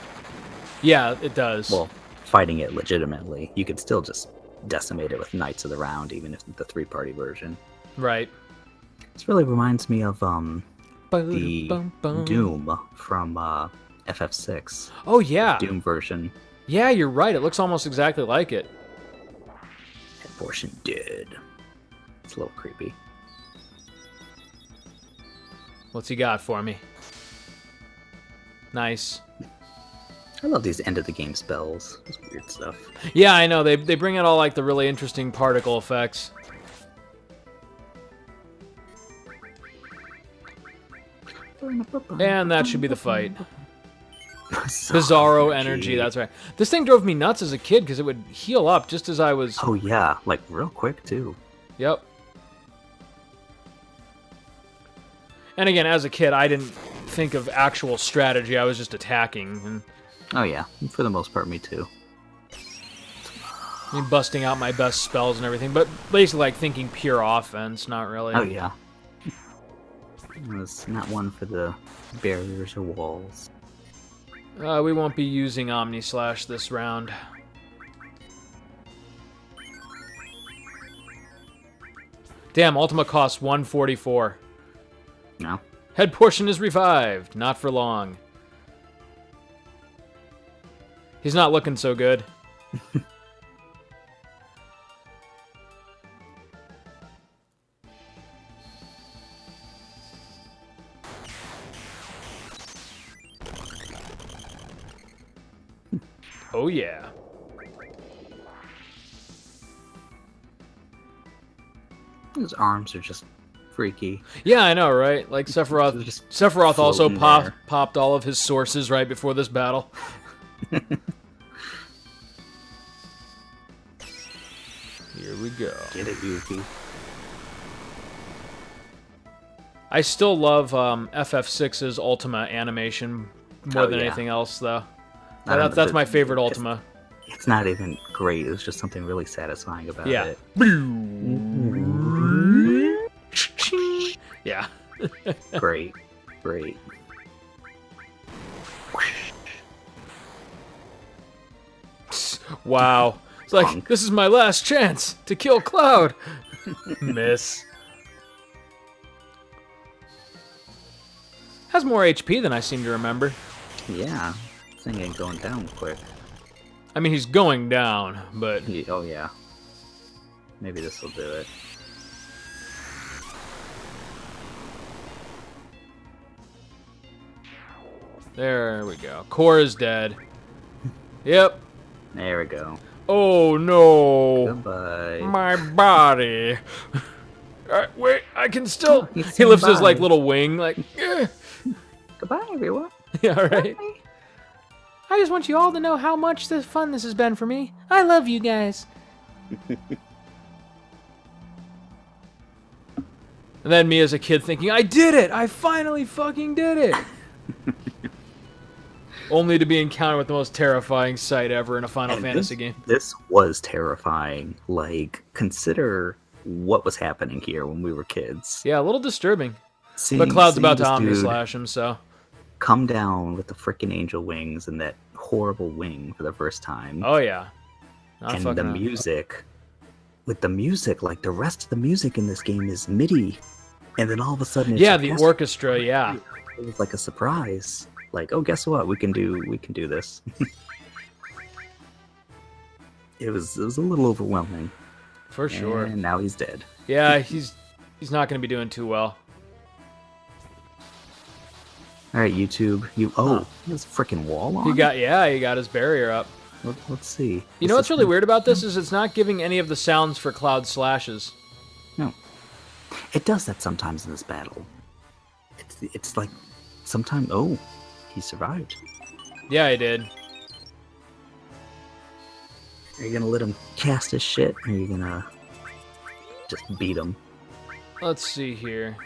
Yeah, it does. Well, fighting it legitimately, you could still just decimate it with Knights of the Round, even if the 3-party version. Right. This really reminds me of the Doom from FF6. Oh yeah. Doom version. Yeah, you're right. It looks almost exactly like it. That portion did. It's a little creepy. What's he got for me? Nice. I love these end of the game spells. It's weird stuff. Yeah, I know. They bring in all like the really interesting particle effects. And that should be the fight. Bizarro energy, that's right. This thing drove me nuts as a kid because it would heal up just as I was... Oh yeah, like real quick too. Yep. And again, as a kid, I didn't think of actual strategy. I was just attacking. And Oh yeah, for the most part, me too. I mean, busting out my best spells and everything, but basically like thinking pure offense, not really. Oh yeah. It was not one for the barriers or walls. We won't be using Omni Slash this round. Damn, Ultima costs 144. No. Head portion is revived. Not for long. He's not looking so good. Oh yeah. His arms are just freaky. Yeah, I know, right? Like Sephiroth. Just Sephiroth also floating there. popped all of his sources right before this battle. Here we go. Get it, Yuffie. I still love FF6's Ultima animation more than yeah. anything else, though. I don't That's know, my favorite Ultima. It's not even great. It was just something really satisfying about Yeah. it. Yeah. Great. Great. Wow. It's like, Punk. this is my last chance to kill Cloud. Miss. Has more HP than I seem to remember. Yeah. This thing ain't going down quick. I mean, he's going down, but... Oh, yeah. Maybe this will do it. There we go. Core is dead. Yep. There we go. Oh, no. Goodbye. My body. Wait, I can still... He's He lifts his, like, bye. little wing, like... eh. Goodbye, everyone. Yeah, right. Bye. I just want you all to know how much fun this has been for me. I love you guys. And then me as a kid thinking, I did it! I finally fucking did it! Only to be encountered with the most terrifying sight ever in a Final Fantasy game. This was terrifying. Like, consider what was happening here when we were kids. Yeah, a little disturbing. Seeing, But Cloud's about to this Omni dude Slash him, so... come down with the freaking angel wings and that horrible wing for the first time. Oh yeah. Not and fucking the music, like the rest of the music in this game is MIDI, and then all of a sudden it's yeah, the orchestra. Yeah, it was like a surprise. Like, oh, guess what? We can do this. It was a little overwhelming. for sure. And now he's dead. Yeah, he's not going to be doing too well. All right, YouTube. There's a freaking wall on. He got his barrier up. Let's see. You know what's really weird about this is it's not giving any of the sounds for Cloud slashes. No, it does that sometimes in this battle. It's like sometimes. Oh, he survived. Yeah, he did. Are you gonna let him cast his shit, or are you gonna just beat him? Let's see here.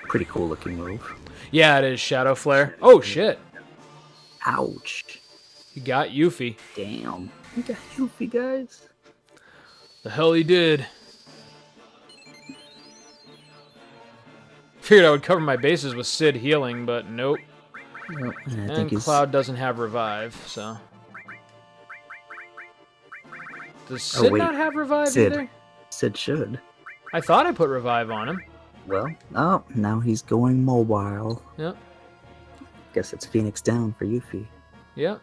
Pretty cool looking move. Yeah, it is Shadow Flare. Oh shit! Ouch! He got Yuffie. Damn! You got Yuffie, guys. The hell he did. Figured I would cover my bases with Sid healing, but nope. Nope. And Cloud doesn't have revive, so. Does Sid not have revive either? Sid should. I thought I put revive on him. Well, now he's going mobile. Yep. Guess it's Phoenix down for Yuffie. Yep.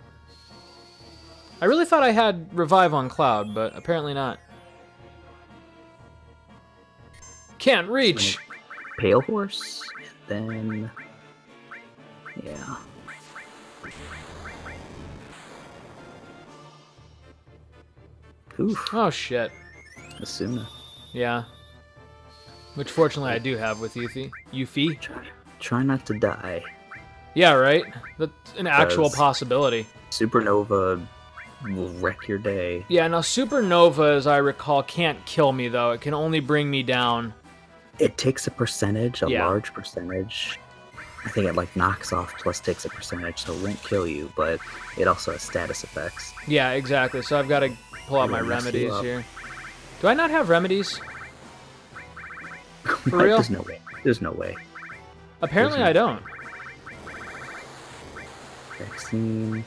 I really thought I had revive on Cloud, but apparently not. Can't reach! Pale Horse, and then... Yeah. Oof. Oh shit. Asuna. Yeah. Which fortunately I do have with Yuffie. Try not to die. Yeah, right? That's an actual possibility. Supernova will wreck your day. Yeah, now Supernova, as I recall, can't kill me, though. It can only bring me down. It takes a percentage, large percentage. I think it like knocks off plus takes a percentage, so it won't kill you, but it also has status effects. Yeah, exactly. So I've got to pull out my remedies here. Do I not have remedies? For real? There's no way. There's no way. Apparently I don't. Vaccine.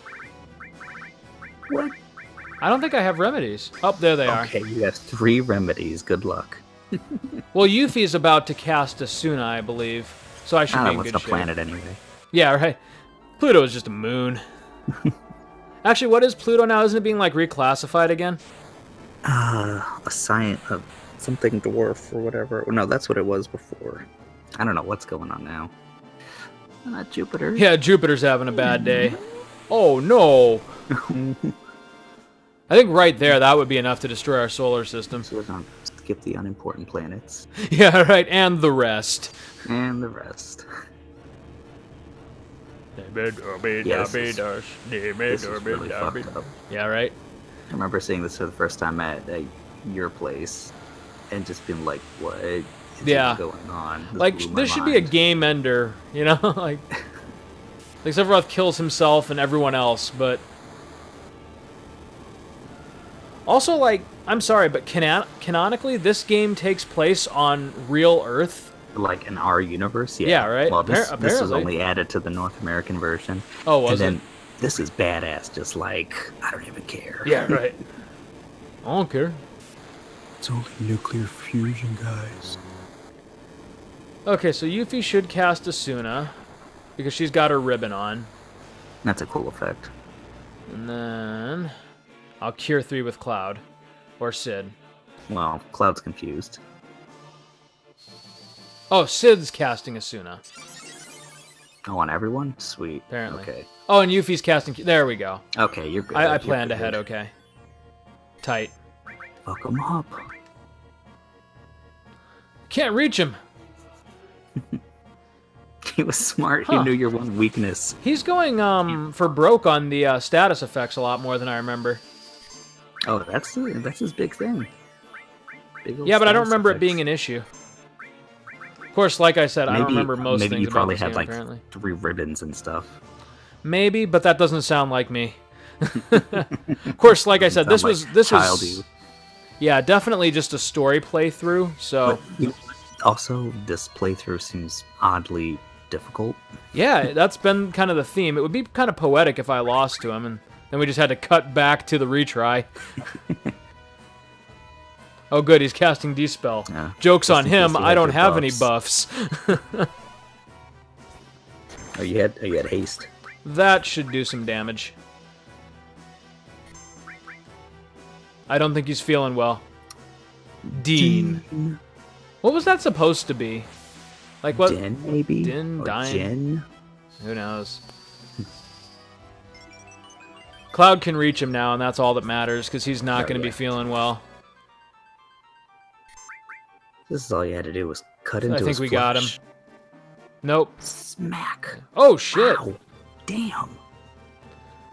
What? I don't think I have remedies. Oh, there they are. Okay, you have 3 remedies. Good luck. Well, Yuffie is about to cast Asuna, I believe. So I should be in good shape. What's the planet anyway? Yeah, right. Pluto is just a moon. Actually, what is Pluto now? Isn't it being like reclassified again? A science, something dwarf or whatever. No, that's what it was before. I don't know what's going on now. Jupiter. Yeah, Jupiter's having a bad day. Oh no! I think right there that would be enough to destroy our solar system. So we're gonna skip the unimportant planets. Yeah, right, and the rest. And the rest. This is really fucked up. Yeah, right? I remember seeing this for the first time at your place and just being like, what is going on? This should be a game ender, you know? like Sephiroth kills himself and everyone else, but... Also, I'm sorry, but canonically, this game takes place on real Earth. Like in our universe, yeah. Yeah, right? Well, this was only added to the North American version. Oh, was it? This is badass, just like, I don't even care. Yeah, right. I don't care. It's only nuclear fusion, guys. Okay, so Yuffie should cast Asuna, because she's got her ribbon on. That's a cool effect. And then... I'll Cure 3 with Cloud. Or Sid. Well, Cloud's confused. Oh, Sid's casting Asuna. Oh, on everyone? Sweet. Apparently. Okay. Oh, and Yuffie's casting... There we go. Okay, you're good. I planned ahead, okay. Tight. Fuck him up. Can't reach him. He was smart. He knew your one weakness. He's going for broke on the status effects a lot more than I remember. Oh, that's his big thing. Yeah, but I don't remember it being an issue. Of course, like I said, I don't remember most things. Maybe you probably had like apparently 3 ribbons and stuff. Maybe, but that doesn't sound like me. Of course, like I said, this was Yeah, definitely just a story playthrough. So But also, this playthrough seems oddly difficult. yeah, that's been kind of the theme. It would be kind of poetic if I lost to him, and then we just had to cut back to the retry. Oh, good, he's casting Dispel. Joke's on him, I don't have any buffs. Oh, you had haste. That should do some damage. I don't think he's feeling well. Dean. What was that supposed to be? Like what? Din, maybe? Din, or Dine? Jin? Who knows? Cloud can reach him now, and that's all that matters, because he's not going to be feeling well. This is all you had to do was cut into his I think we got him. Nope. Smack. Oh, shit. Wow. Damn.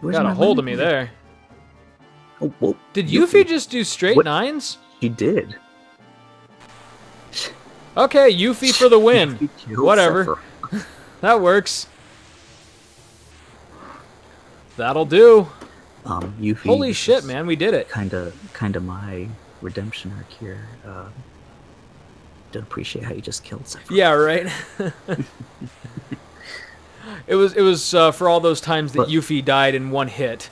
Got a hold of me there. Oh, whoa. Did Yuffie just do straight nines? He did. Okay, Yuffie for the win. Whatever. Sephiroth. That works. That'll do. Yuffie, Holy shit, man, we did it. Kind of my redemption arc here. Don't appreciate how you just killed Sephiroth. Yeah, right. It was for all those times that Yuffie died in one hit.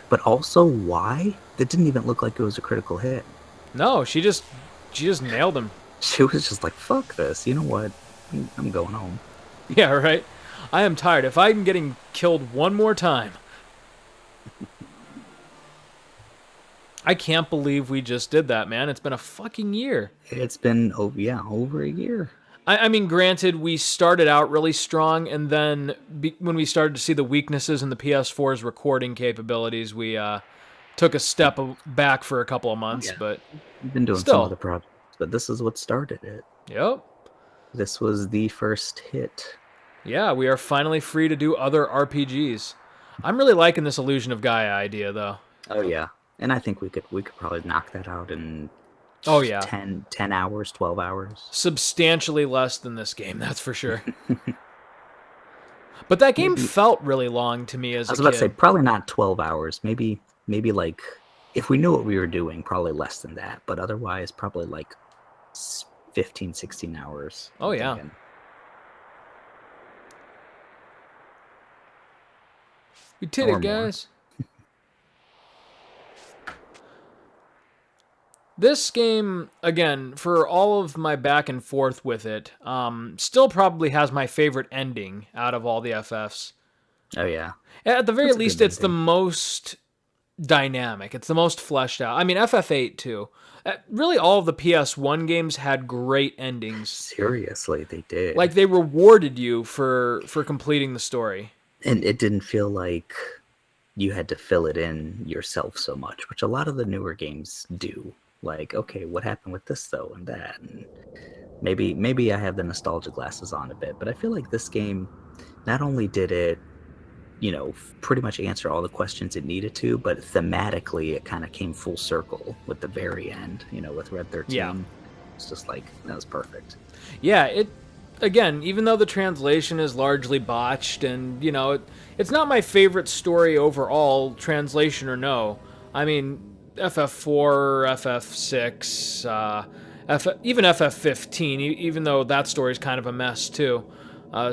But also, why? That didn't even look like it was a critical hit. No, she just nailed him. She was just like, fuck this. You know what? I'm going home. Yeah, right. I am tired. If I'm getting killed one more time. I can't believe we just did that, man. It's been a fucking year. It's been, over a year. I mean, granted, we started out really strong, and then when we started to see the weaknesses in the PS4's recording capabilities, we took a step back for a couple of months. Yeah. But we've been doing some other projects, but this is what started it. Yep. This was the first hit. Yeah, we are finally free to do other RPGs. I'm really liking this Illusion of Gaia idea, though. Oh yeah, and I think we could probably knock that out in. 10 hours, 12 hours. Substantially less than this game, that's for sure. But that game felt really long to me as a kid. I was about to say, probably not 12 hours. Maybe like, if we knew what we were doing, probably less than that. But otherwise, probably like 15, 16 hours. Oh, yeah. We did it, guys. This game, again, for all of my back and forth with it, still probably has my favorite ending out of all the FFs. Oh, yeah. At the very least, it's the most dynamic. It's the most fleshed out. I mean, FF8, too. Really, all of the PS1 games had great endings. Seriously, they did. Like, they rewarded you for completing the story. And it didn't feel like you had to fill it in yourself so much, which a lot of the newer games do. Like, okay, what happened with this though, and that, and maybe I have the nostalgia glasses on a bit, but I feel like this game, not only did it, pretty much answer all the questions it needed to, but thematically it kind of came full circle with the very end, with Red 13. Yeah. It's just like, that was perfect. Yeah, again, even though the translation is largely botched, and, it's not my favorite story overall, translation or no. I mean, FF4, FF6, even FF15, even though that story is kind of a mess too.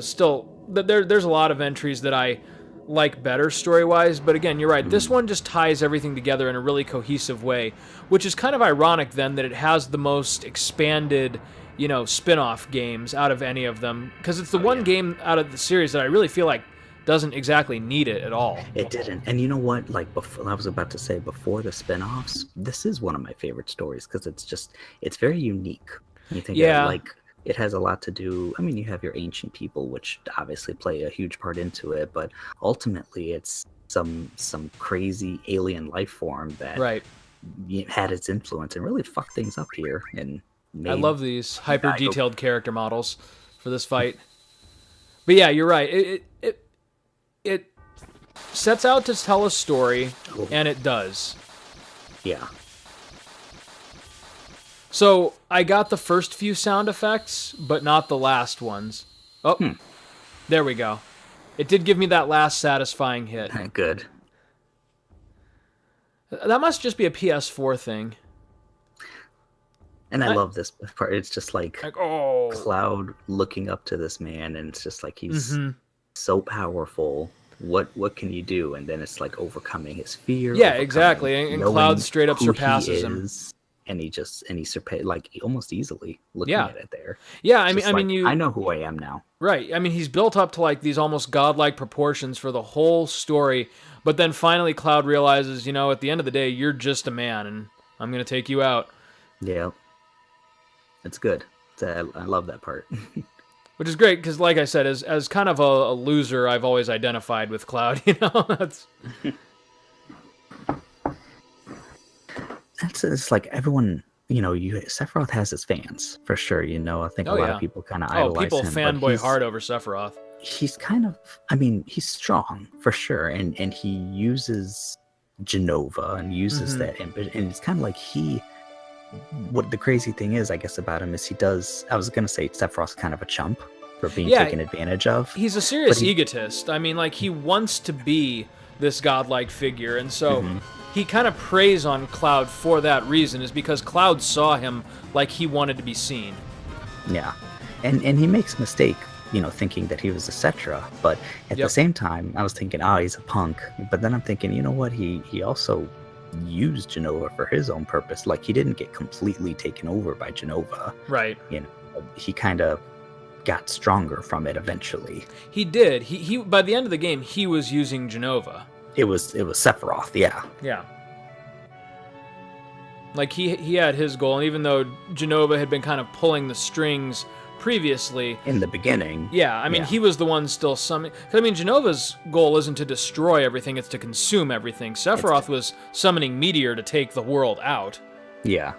Still, there's a lot of entries that I like better story-wise, but again, you're right. This one just ties everything together in a really cohesive way, which is kind of ironic then that it has the most expanded, spin-off games out of any of them, because it's the one game out of the series that I really feel like doesn't exactly need it at all. It didn't. And you know what? Like, I was about to say, before the spin-offs, this is one of my favorite stories because it's very unique. You think it has a lot to do. I mean, you have your ancient people, which obviously play a huge part into it, but ultimately it's some crazy alien life form that had its influence and really fucked things up here. And I love these hyper detailed character models for this fight. But yeah, you're right. It sets out to tell a story, and it does. Yeah. So, I got the first few sound effects, but not the last ones. Oh, There we go. It did give me that last satisfying hit. Good. That must just be a PS4 thing. And I love this part. It's just like oh. Cloud looking up to this man, and it's just like he's Mm-hmm. so powerful. What can you do? And then it's like overcoming his fear. Yeah, overcoming exactly. And knowing Cloud straight up who surpasses he him. is, and he surpassed like almost easily looking Yeah. at it there. Yeah, I Just mean, I know who I am now. right. I mean, he's built up to like these almost godlike proportions for the whole story, but then finally Cloud realizes, at the end of the day, you're just a man, and I'm gonna take you out. Yeah, it's good. I love that part. Which is great because, like I said, as kind of a loser, I've always identified with Cloud. That's It's like everyone. Sephiroth has his fans for sure. I think a lot of people kind of idolize people him. fanboy hard over Sephiroth. He's kind of, he's strong for sure, and he uses Genova and uses that, and it's kind of like what the crazy thing is, I guess, about him is I was gonna say Sephiroth's kind of a chump for being taken advantage of. He's a serious egotist. I mean, like, he wants to be this godlike figure, and so he kind of preys on Cloud for that reason, is because Cloud saw him like he wanted to be seen. Yeah, and he makes a mistake, thinking that he was a Cetra, but at the same time, I was thinking, he's a punk, but then I'm thinking, you know what, he also used Genova for his own purpose. Like, he didn't get completely taken over by Genova. Right. He kind of got stronger from it eventually. He did. He by the end of the game, he was using Genova. It was Sephiroth, yeah. Yeah. Like, he had his goal, and even though Genova had been kind of pulling the strings previously in the beginning, he was the one still summoning. I mean, Genova's goal isn't to destroy everything, it's to consume everything. Sephiroth was summoning Meteor to take the world out. Yeah,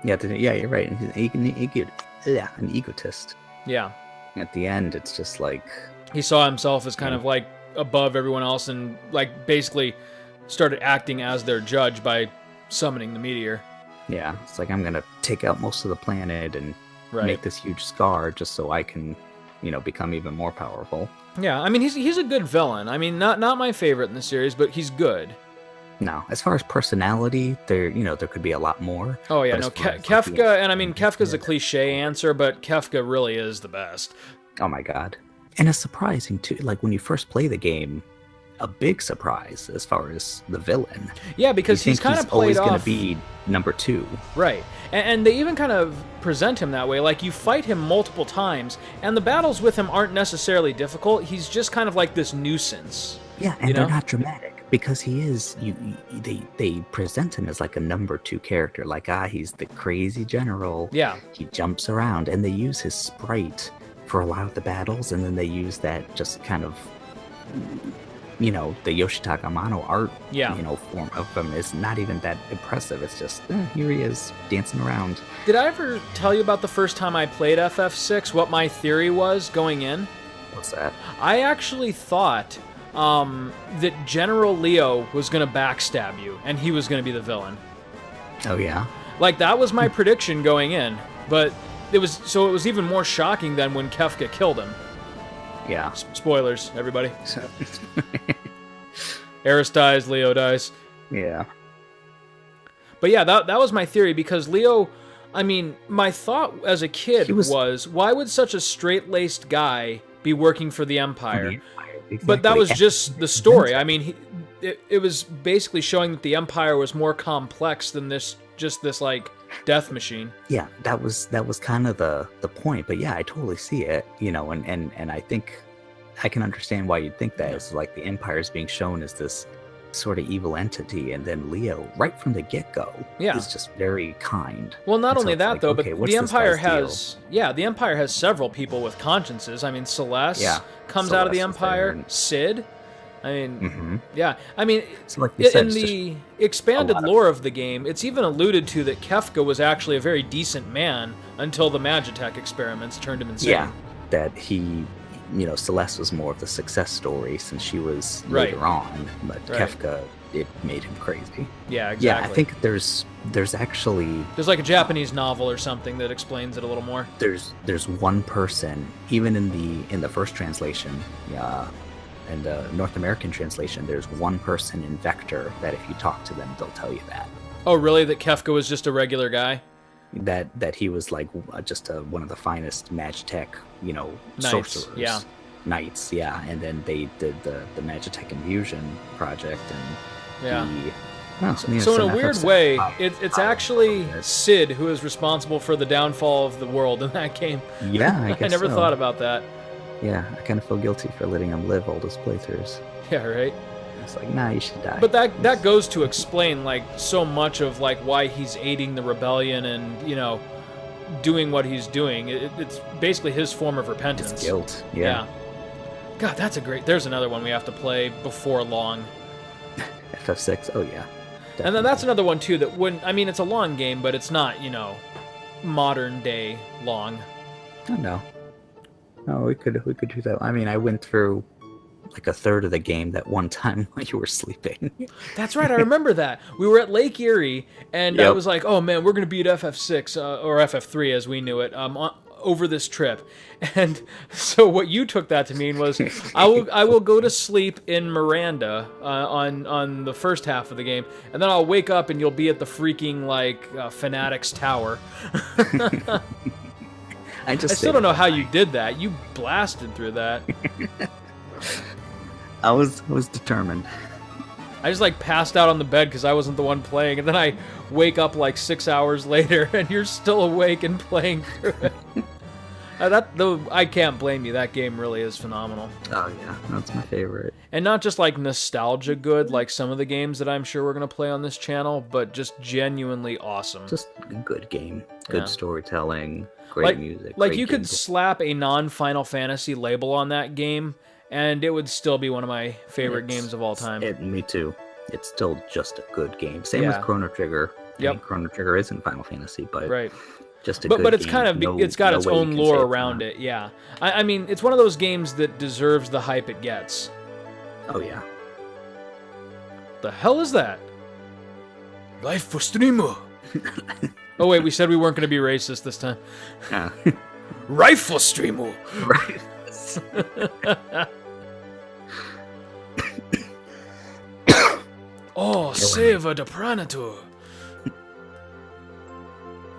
you're right. An egotist. Yeah. At the end, it's just like he saw himself as kind of like above everyone else, and like basically started acting as their judge by summoning the Meteor. Yeah, it's like, I'm gonna take out most of the planet and make this huge scar just so I can, become even more powerful. Yeah, I mean, he's a good villain. I mean, not my favorite in the series, but he's good. No, as far as personality, there could be a lot more. Oh yeah, no, Kefka, and I mean, Kefka's a cliche answer, but Kefka really is the best. Oh my god. And it's surprising too, like when you first play the game, a big surprise as far as the villain. Yeah, because he's kind of played always off. Going to be number 2. Right, and they even kind of present him that way. Like, you fight him multiple times, and the battles with him aren't necessarily difficult. He's just kind of like this nuisance. Yeah, and they're not dramatic because he is. They present him as like a number 2 character. Like, he's the crazy general. Yeah, he jumps around, and they use his sprite for a lot of the battles, and then they use that just kind of. The Yoshitaka Amano art, form of him is not even that impressive. It's just, here he is, dancing around. Did I ever tell you about the first time I played FF6, what my theory was going in? What's that? I actually thought that General Leo was going to backstab you, and he was going to be the villain. Oh, yeah? Like, that was my prediction going in, but it was even more shocking than when Kefka killed him. Yeah. Spoilers, everybody. Eris dies, Leo dies. Yeah. But yeah, that was my theory, because Leo, I mean, my thought as a kid was, why would such a straight-laced guy be working for the Empire? Exactly. But that was just the story. I mean, it was basically showing that the Empire was more complex than this like death machine. Yeah, that was kind of the point. But yeah, I totally see it, and I think I can understand why you'd think that. It's like the Empire is being shown as this sort of evil entity, and then Leo, right from the get-go, is just very kind. Well, not only that, though, but the Empire the Empire has several people with consciences. I mean, Celeste comes out of the Empire, Cid. I mean, I mean, so like you said, in the expanded lore of the game, it's even alluded to that Kefka was actually a very decent man until the Magitech experiments turned him insane. Yeah, that he, Celeste was more of the success story since she was later on, but Kefka, it made him crazy. Yeah, exactly. Yeah, I think there's actually... There's like a Japanese novel or something that explains it a little more. There's one person, even in the first translation, and the North American translation, there's one person in Vector that if you talk to them, they'll tell you that. Oh, really? That Kefka was just a regular guy? That he was like just one of the finest Magitech, Knights, sorcerers. yeah. Knights, yeah. And then they did the Magitech Infusion project, and Yeah. so in a weird way, it's actually Sid who is responsible for the downfall of the world in that game. Yeah, I guess I never thought about that. Yeah, I kind of feel guilty for letting him live all those playthroughs. Yeah, right. It's like, nah, you should die. But that goes to explain like so much of like why he's aiding the rebellion and doing what he's doing. It's basically his form of repentance. It's guilt. Yeah. God, that's there's another one we have to play before long. FF6. Oh yeah. Definitely. And then that's another one too that wouldn't. I mean, it's a long game, but it's not modern day long. Oh no. No, we could do that. I mean, I went through like a third of the game that one time while you were sleeping. That's right, I remember that. We were at Lake Erie, and I was like, oh man, we're going to beat FF6, or FF3 as we knew it, over this trip. And so what you took that to mean was, I will go to sleep in Miranda on the first half of the game, and then I'll wake up and you'll be at the freaking, Fanatics Tower. I still don't know how you did that. You blasted through that. I was determined. I just passed out on the bed because I wasn't the one playing, and then I wake up 6 hours later, and you're still awake and playing through it. I can't blame you. That game really is phenomenal. Oh yeah, that's my favorite. And not just nostalgia good, like some of the games that I'm sure we're gonna play on this channel, but just genuinely awesome. Just a good game, good storytelling, great music. You could slap a non-Final Fantasy label on that game, and it would still be one of my favorite games of all time. Me too. It's still just a good game. Same with Chrono Trigger. Yep. I mean, Chrono Trigger isn't Final Fantasy, but right. Just a good but it's game. It's got its own lore around it. Yeah, I mean, it's one of those games that deserves the hype it gets. Oh yeah. The hell is that? Life for streamer. Oh wait, we said we weren't going to be racist this time. Yeah. Rifle streamer. Right. Oh, Seva de Pranatur.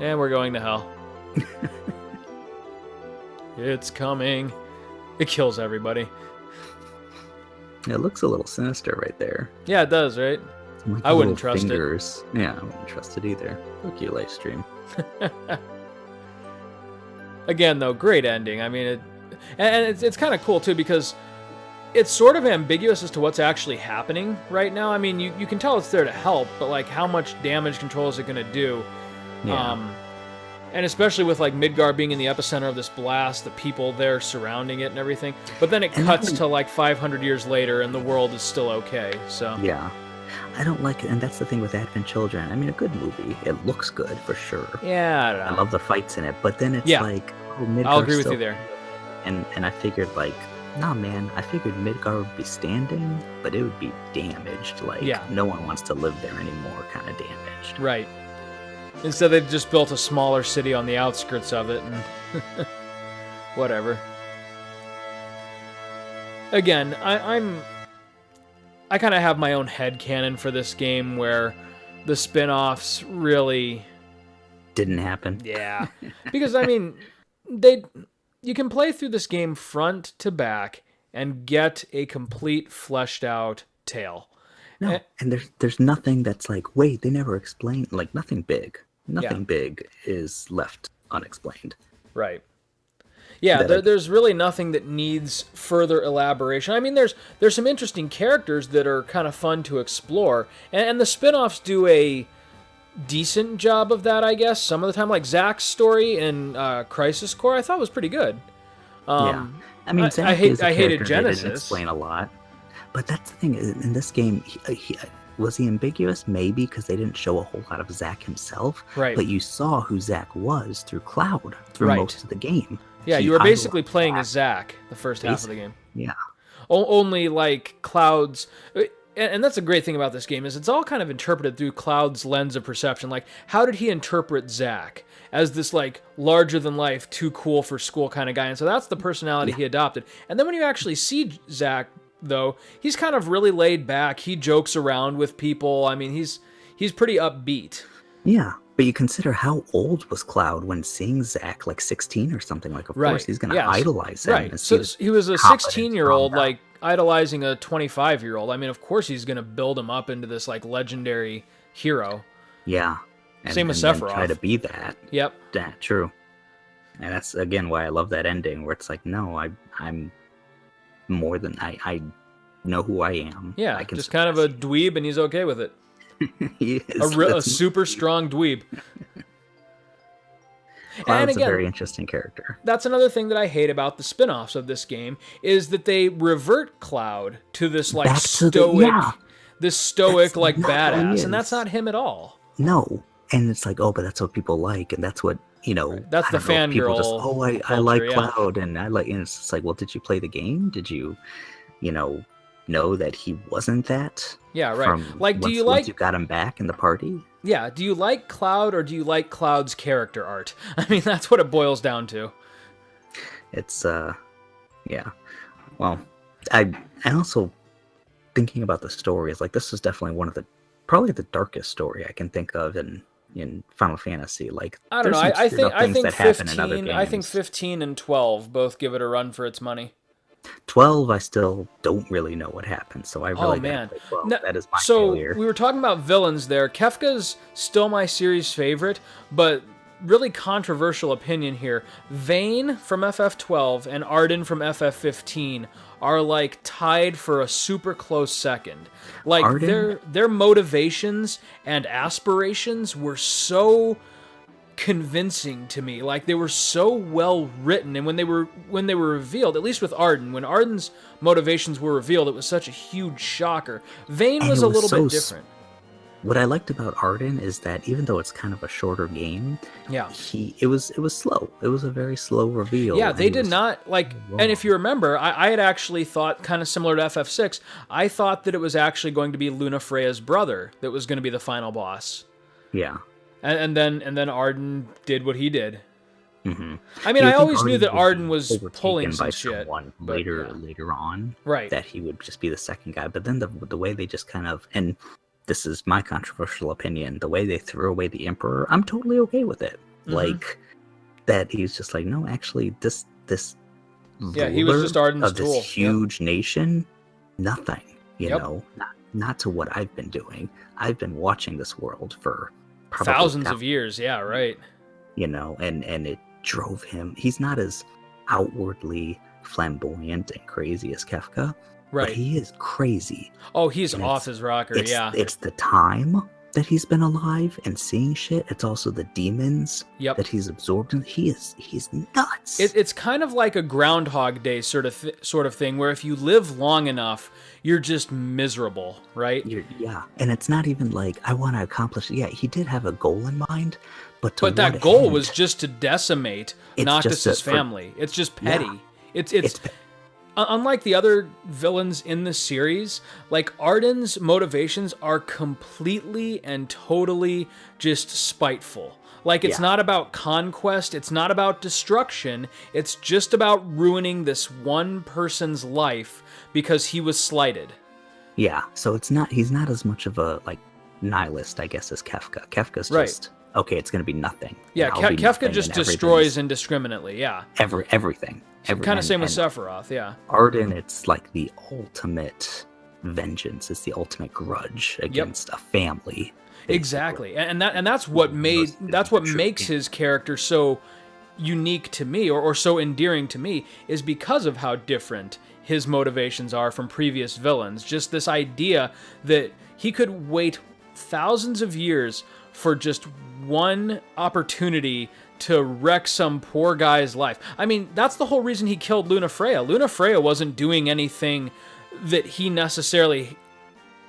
And we're going to hell. It's coming. It kills everybody. It looks a little sinister right there. Yeah, it does, right? Like I wouldn't trust fingers. It. Yeah, I wouldn't trust it either. Look, you live stream. Again, though, great ending. I mean, it's kind of cool, too, because it's sort of ambiguous as to what's actually happening right now. I mean, you can tell it's there to help, but, how much damage control is it going to do? Yeah. And especially with Midgar being in the epicenter of this blast, the people there surrounding it and everything. But then it cuts to 500 years later and the world is still okay. So yeah, I don't like it, and that's the thing with Advent Children. I mean, a good movie. It looks good for sure. Yeah, I don't know. I love the fights in it, but then it's Midgar's I'll agree with you there. And I figured nah, man, I figured Midgar would be standing, but it would be damaged. No one wants to live there anymore, kind of damaged. Right. Instead, they've just built a smaller city on the outskirts of it, and whatever. Again, I kind of have my own headcanon for this game where the spin-offs really didn't happen. Yeah. Because, I mean, you can play through this game front to back and get a complete fleshed out tale. No, and there's nothing that's wait, they never explained, nothing big. Nothing big is left unexplained. Right. Yeah, there's really nothing that needs further elaboration. I mean, there's some interesting characters that are kind of fun to explore, and the spin-offs do a decent job of that, I guess, some of the time. Zach's story in Crisis Core, I thought was pretty good. Yeah. I mean, Zach I hated Genesis. They didn't explain a lot. But that's the thing, in this game, was he ambiguous? Maybe, because they didn't show a whole lot of Zach himself. Right. But you saw who Zach was through Cloud, through most of the game. Yeah, you were basically playing as Zach the first half of the game. Yeah. Only, Cloud's... And that's a great thing about this game, is it's all kind of interpreted through Cloud's lens of perception. How did he interpret Zach as this, larger-than-life, too-cool-for-school kind of guy? And so that's the personality he adopted. And then when you actually see Zach, though, he's kind of really laid back. He jokes around with people. I mean, he's he's pretty upbeat. Yeah, but you consider how old was Cloud when seeing Zack, like 16 or something. Like, of course, he's going to idolize him. Right. So he was a 16-year-old, like, idolizing a 25-year-old. I mean, of course he's going to build him up into this, like, legendary hero. Yeah. Same with Sephiroth. Try to be that. Yep. Yeah, true. And that's, again, why I love that ending, where it's like, no, I'm more than... I know who I am. Yeah, I just kind of a dweeb, and he's okay with it. He is. A super strong dweeb. Cloud's and again, a very interesting character. That's another thing that I hate about the spin-offs of this game, is that they revert Cloud to this, like, this stoic, like, badass, and that's not him at all. No. And it's like, oh, but that's what people like, and that's what, you know... Right. That's the fangirl. I like Cloud, and I like... And it's just like, well, did you play the game? Did you know that he wasn't that? Yeah, right. Like, do you like... Once you got him back in the party? Yeah, do you like Cloud, or do you like Cloud's character art? I mean, that's what it boils down to. It's, yeah. Well, I also, thinking about the story, is like, this is definitely one of the... Probably the darkest story I can think of in Final Fantasy. Like, I don't know. I think 15 and 12 both give it a run for its money. 12, I still don't really know what happened, so I really that is my failure. We were talking about villains there. Kefka's still my series favorite, but really controversial opinion here. Vayne from FF12 and Arden from FF15 are, like, tied for a super close second. Like, their motivations and aspirations were so convincing to me. Like, they were so well written, and when they were revealed, at least with Arden, when Arden's motivations were revealed, it was such a huge shocker. Vayne was a little bit different. What I liked about Arden is that even though it's kind of a shorter game, it was slow. It was a very slow reveal. Yeah, they did not, like, and if you remember, I had actually thought, kind of similar to FF6, I thought that it was actually going to be Luna Freya's brother that was going to be the final boss. Yeah. And then Arden did what he did. Mm-hmm. I mean, I always knew that Arden was pulling some shit. Later on, right? That he would just be the second guy. But then the way they just kind of, and this is my controversial opinion, the way they threw away the Emperor, I'm totally okay with it. Mm-hmm. Like, that he's just like, no, actually, this he was just Arden's tool. This huge nation, nothing. You know, not to what I've been doing. I've been watching this world for probably thousands of years. Yeah, right. You know, and it drove him. He's not as outwardly flamboyant and crazy as Kefka, right? But he is crazy. Oh, he's off his rocker. It's the time that he's been alive and seeing shit. It's also the demons that he's absorbed in. He's nuts. It's kind of like a Groundhog Day sort of thing, where if you live long enough, you're just miserable, right? And it's not even like, I want to accomplish. Yeah, he did have a goal in mind, but that goal was just to decimate Noctis's family. It's just petty. Yeah, it's unlike the other villains in the series, like, Arden's motivations are completely and totally just spiteful. Like, it's not about conquest, it's not about destruction, it's just about ruining this one person's life because he was slighted. Yeah, so he's not as much of a, like, nihilist, I guess, as Kefka. Kefka's just, okay, it's going to be nothing. Yeah, Kefka just destroys indiscriminately, everything. Kind of same with Sephiroth, yeah. Arden, it's like the ultimate vengeance. It's the ultimate grudge against a family. Basically. Exactly, and that's what makes his character so unique to me, or so endearing to me, is because of how different his motivations are from previous villains. Just this idea that he could wait thousands of years for just one opportunity to wreck some poor guy's life. I mean, that's the whole reason he killed Luna Freya. Luna Freya wasn't doing anything that he necessarily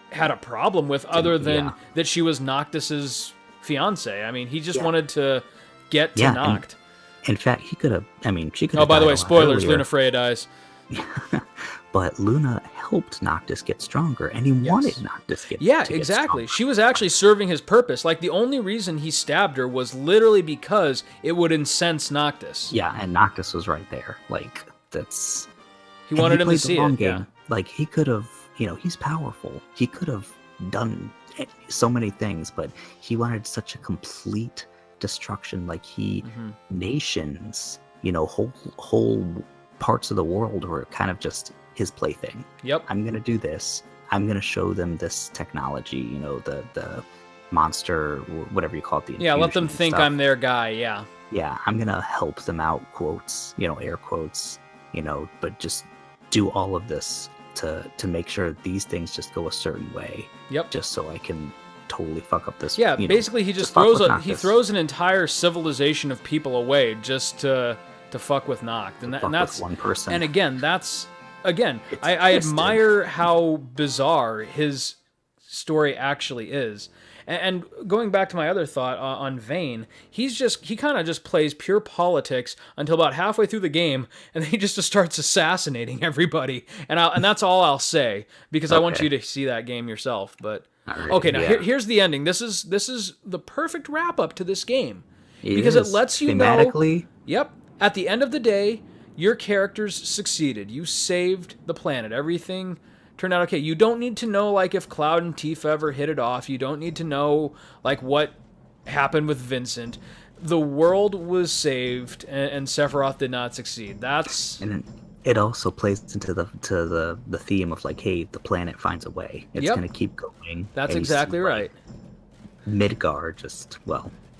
had a problem with, other than that she was Noctis's fiance. I mean, he just wanted to get to Noct. In fact, he could have, she could have. Oh, by the way, spoilers, Luna Freya dies. But Luna helped Noctis get stronger, and he wanted Noctis to get exactly. stronger. She was actually serving his purpose. Like, the only reason he stabbed her was literally because it would incense Noctis. Yeah, and Noctis was right there. Like, that's... He wanted him to see it. Game. Like, he could have, he's powerful. He could have done so many things, but he wanted such a complete destruction. Like nations, whole parts of the world were kind of just his plaything. Yep. I'm gonna do this. I'm gonna show them this technology. The monster, whatever you call it. The let them think stuff. I'm their guy. Yeah. Yeah, I'm gonna help them out. Quotes, air quotes. But just do all of this to make sure these things just go a certain way. Yep. Just so I can totally fuck up this. Yeah, basically he just throws an entire civilization of people away just to fuck with Noct, and that's one person. And again, I admire how bizarre his story actually is. And going back to my other thought on Vayne, he kind of just plays pure politics until about halfway through the game, and then he just starts assassinating everybody. And that's all I'll say, because I want you to see that game yourself. But okay, now here's the ending. This is the perfect wrap up to this game, because it lets you thematically. Yep. At the end of the day, your characters succeeded. You saved the planet. Everything turned out okay. You don't need to know if Cloud and Tifa ever hit it off. You don't need to know what happened with Vincent. The world was saved, and Sephiroth did not succeed. And it also plays into the theme of hey, the planet finds a way. It's going to keep going. That's exactly right. Midgar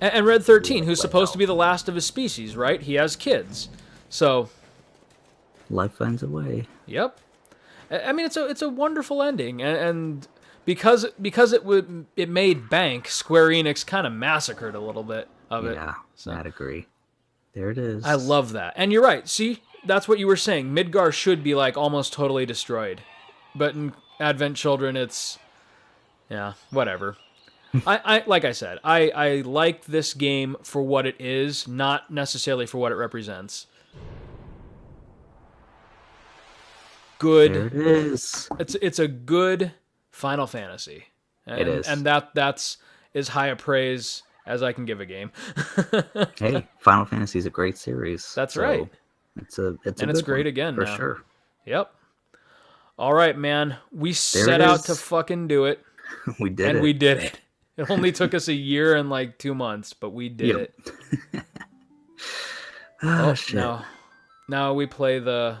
and Red 13, who's supposed to be the last of his species, right? He has kids, so life finds a way. Yep. I mean, it's a wonderful ending, and because it made bank, Square Enix kind of massacred a little bit of it. Yeah, so I'd agree. There it is. I love that, and you're right. See, that's what you were saying. Midgar should be almost totally destroyed, but in Advent Children, it's whatever. I like I said, I like this game for what it is, not necessarily for what it represents. Good. There it is. It's a good Final Fantasy. And, it is, and that's as high a praise as I can give a game. Hey, Final Fantasy is a great series. That's right. It's great again for now. Sure. Yep. All right, man. We set out to fucking do it. We did it. We did it. It only took us a year and 2 months, but we did it. Shit. Now we play the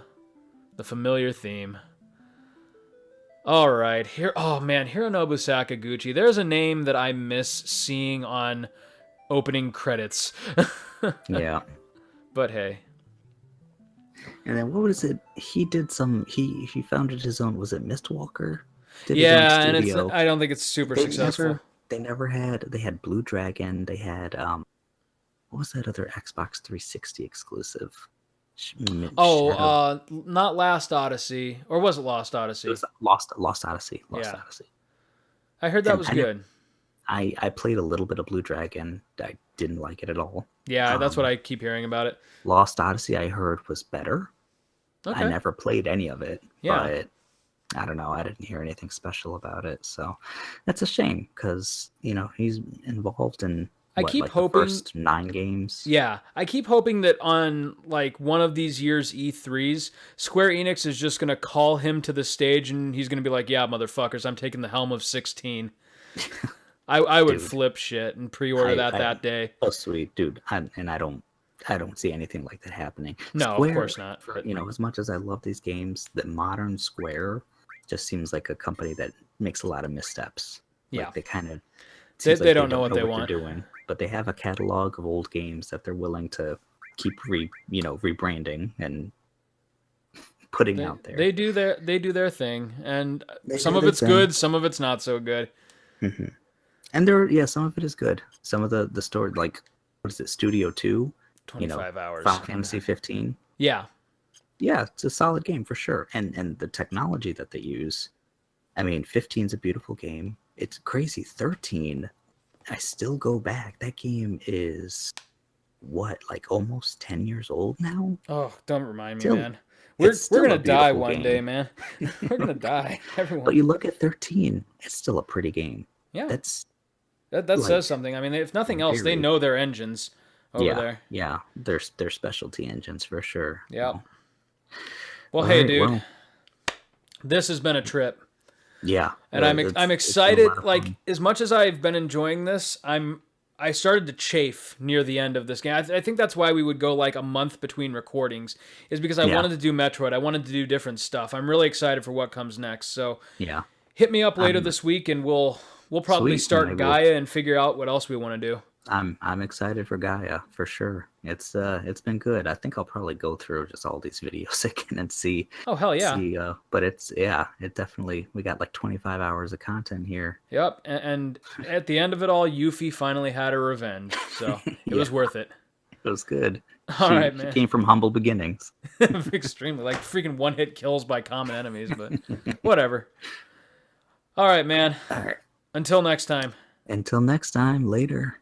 familiar theme. All right, Hironobu Sakaguchi. There's a name that I miss seeing on opening credits. Yeah. But hey. And then what was it? He did he founded his own, was it Mistwalker? Yeah, and I don't think it's super successful. They had Blue Dragon, they had what was that other Xbox 360 exclusive? Not Last Odyssey, or was it Lost Odyssey? It was Lost Odyssey. Odyssey. I heard that was good. I played a little bit of Blue Dragon. I didn't like it at all. Yeah, that's what I keep hearing about it. Lost Odyssey, I heard, was better. Okay. I never played any of it. Yeah. But I don't know. I didn't hear anything special about it. So that's a shame because, he's involved in hoping the first 9 games. Yeah, I keep hoping that on one of these years' E3s, Square Enix is just gonna call him to the stage and he's gonna be like, "Yeah, motherfuckers, I'm taking the helm of 16." I would flip shit and pre-order that day. Oh, sweet, dude! I don't see anything like that happening. No, Square, of course not. As much as I love these games, that modern Square just seems like a company that makes a lot of missteps. Yeah, they kind of they don't know what they want. They're doing. But they have a catalog of old games that they're willing to keep rebranding and putting out there. They do their thing, and some of it's good, some of it's not so good. Mm-hmm. And some of it is good. Some of the story, what is it, Studio 2? 25 hours. Final Fantasy 15. Yeah, it's a solid game for sure. And the technology that they use, 15's a beautiful game. It's crazy. 13. I still go back. That game is almost 10 years old now. Oh, don't remind me, man. We're gonna die one day, man. We're gonna die, everyone. But you look at 13. It's still a pretty game. Yeah, that says something. If nothing else, they know their engines over there. Yeah, they're specialty engines for sure. Yeah. Well, hey, dude, this has been a trip. Yeah, And I'm I'm it's been a lot excited. of Like fun. as much as I've been enjoying this, I started to chafe near the end of this game. I think that's why we would go like a month between recordings, is because I Yeah, wanted to do Metroid. I wanted to do different stuff. I'm really excited for what comes next. So yeah. hit me up later I'm this week, and we'll probably sweet. Yeah, start Gaia and figure out what else we want to do. I'm excited for Gaia for sure. It's been good. I think I'll probably go through just all these videos again and Oh hell yeah! see. But it's yeah, it definitely we got like 25 hours of content here. Yep. And at the end of it all, Yuffie finally had her revenge. So it Yeah, was worth it. it was good. All right, She man. came from humble beginnings. Extremely like freaking one hit kills by common enemies, but whatever. All right, man. All right. Until next time. Until next time. Later.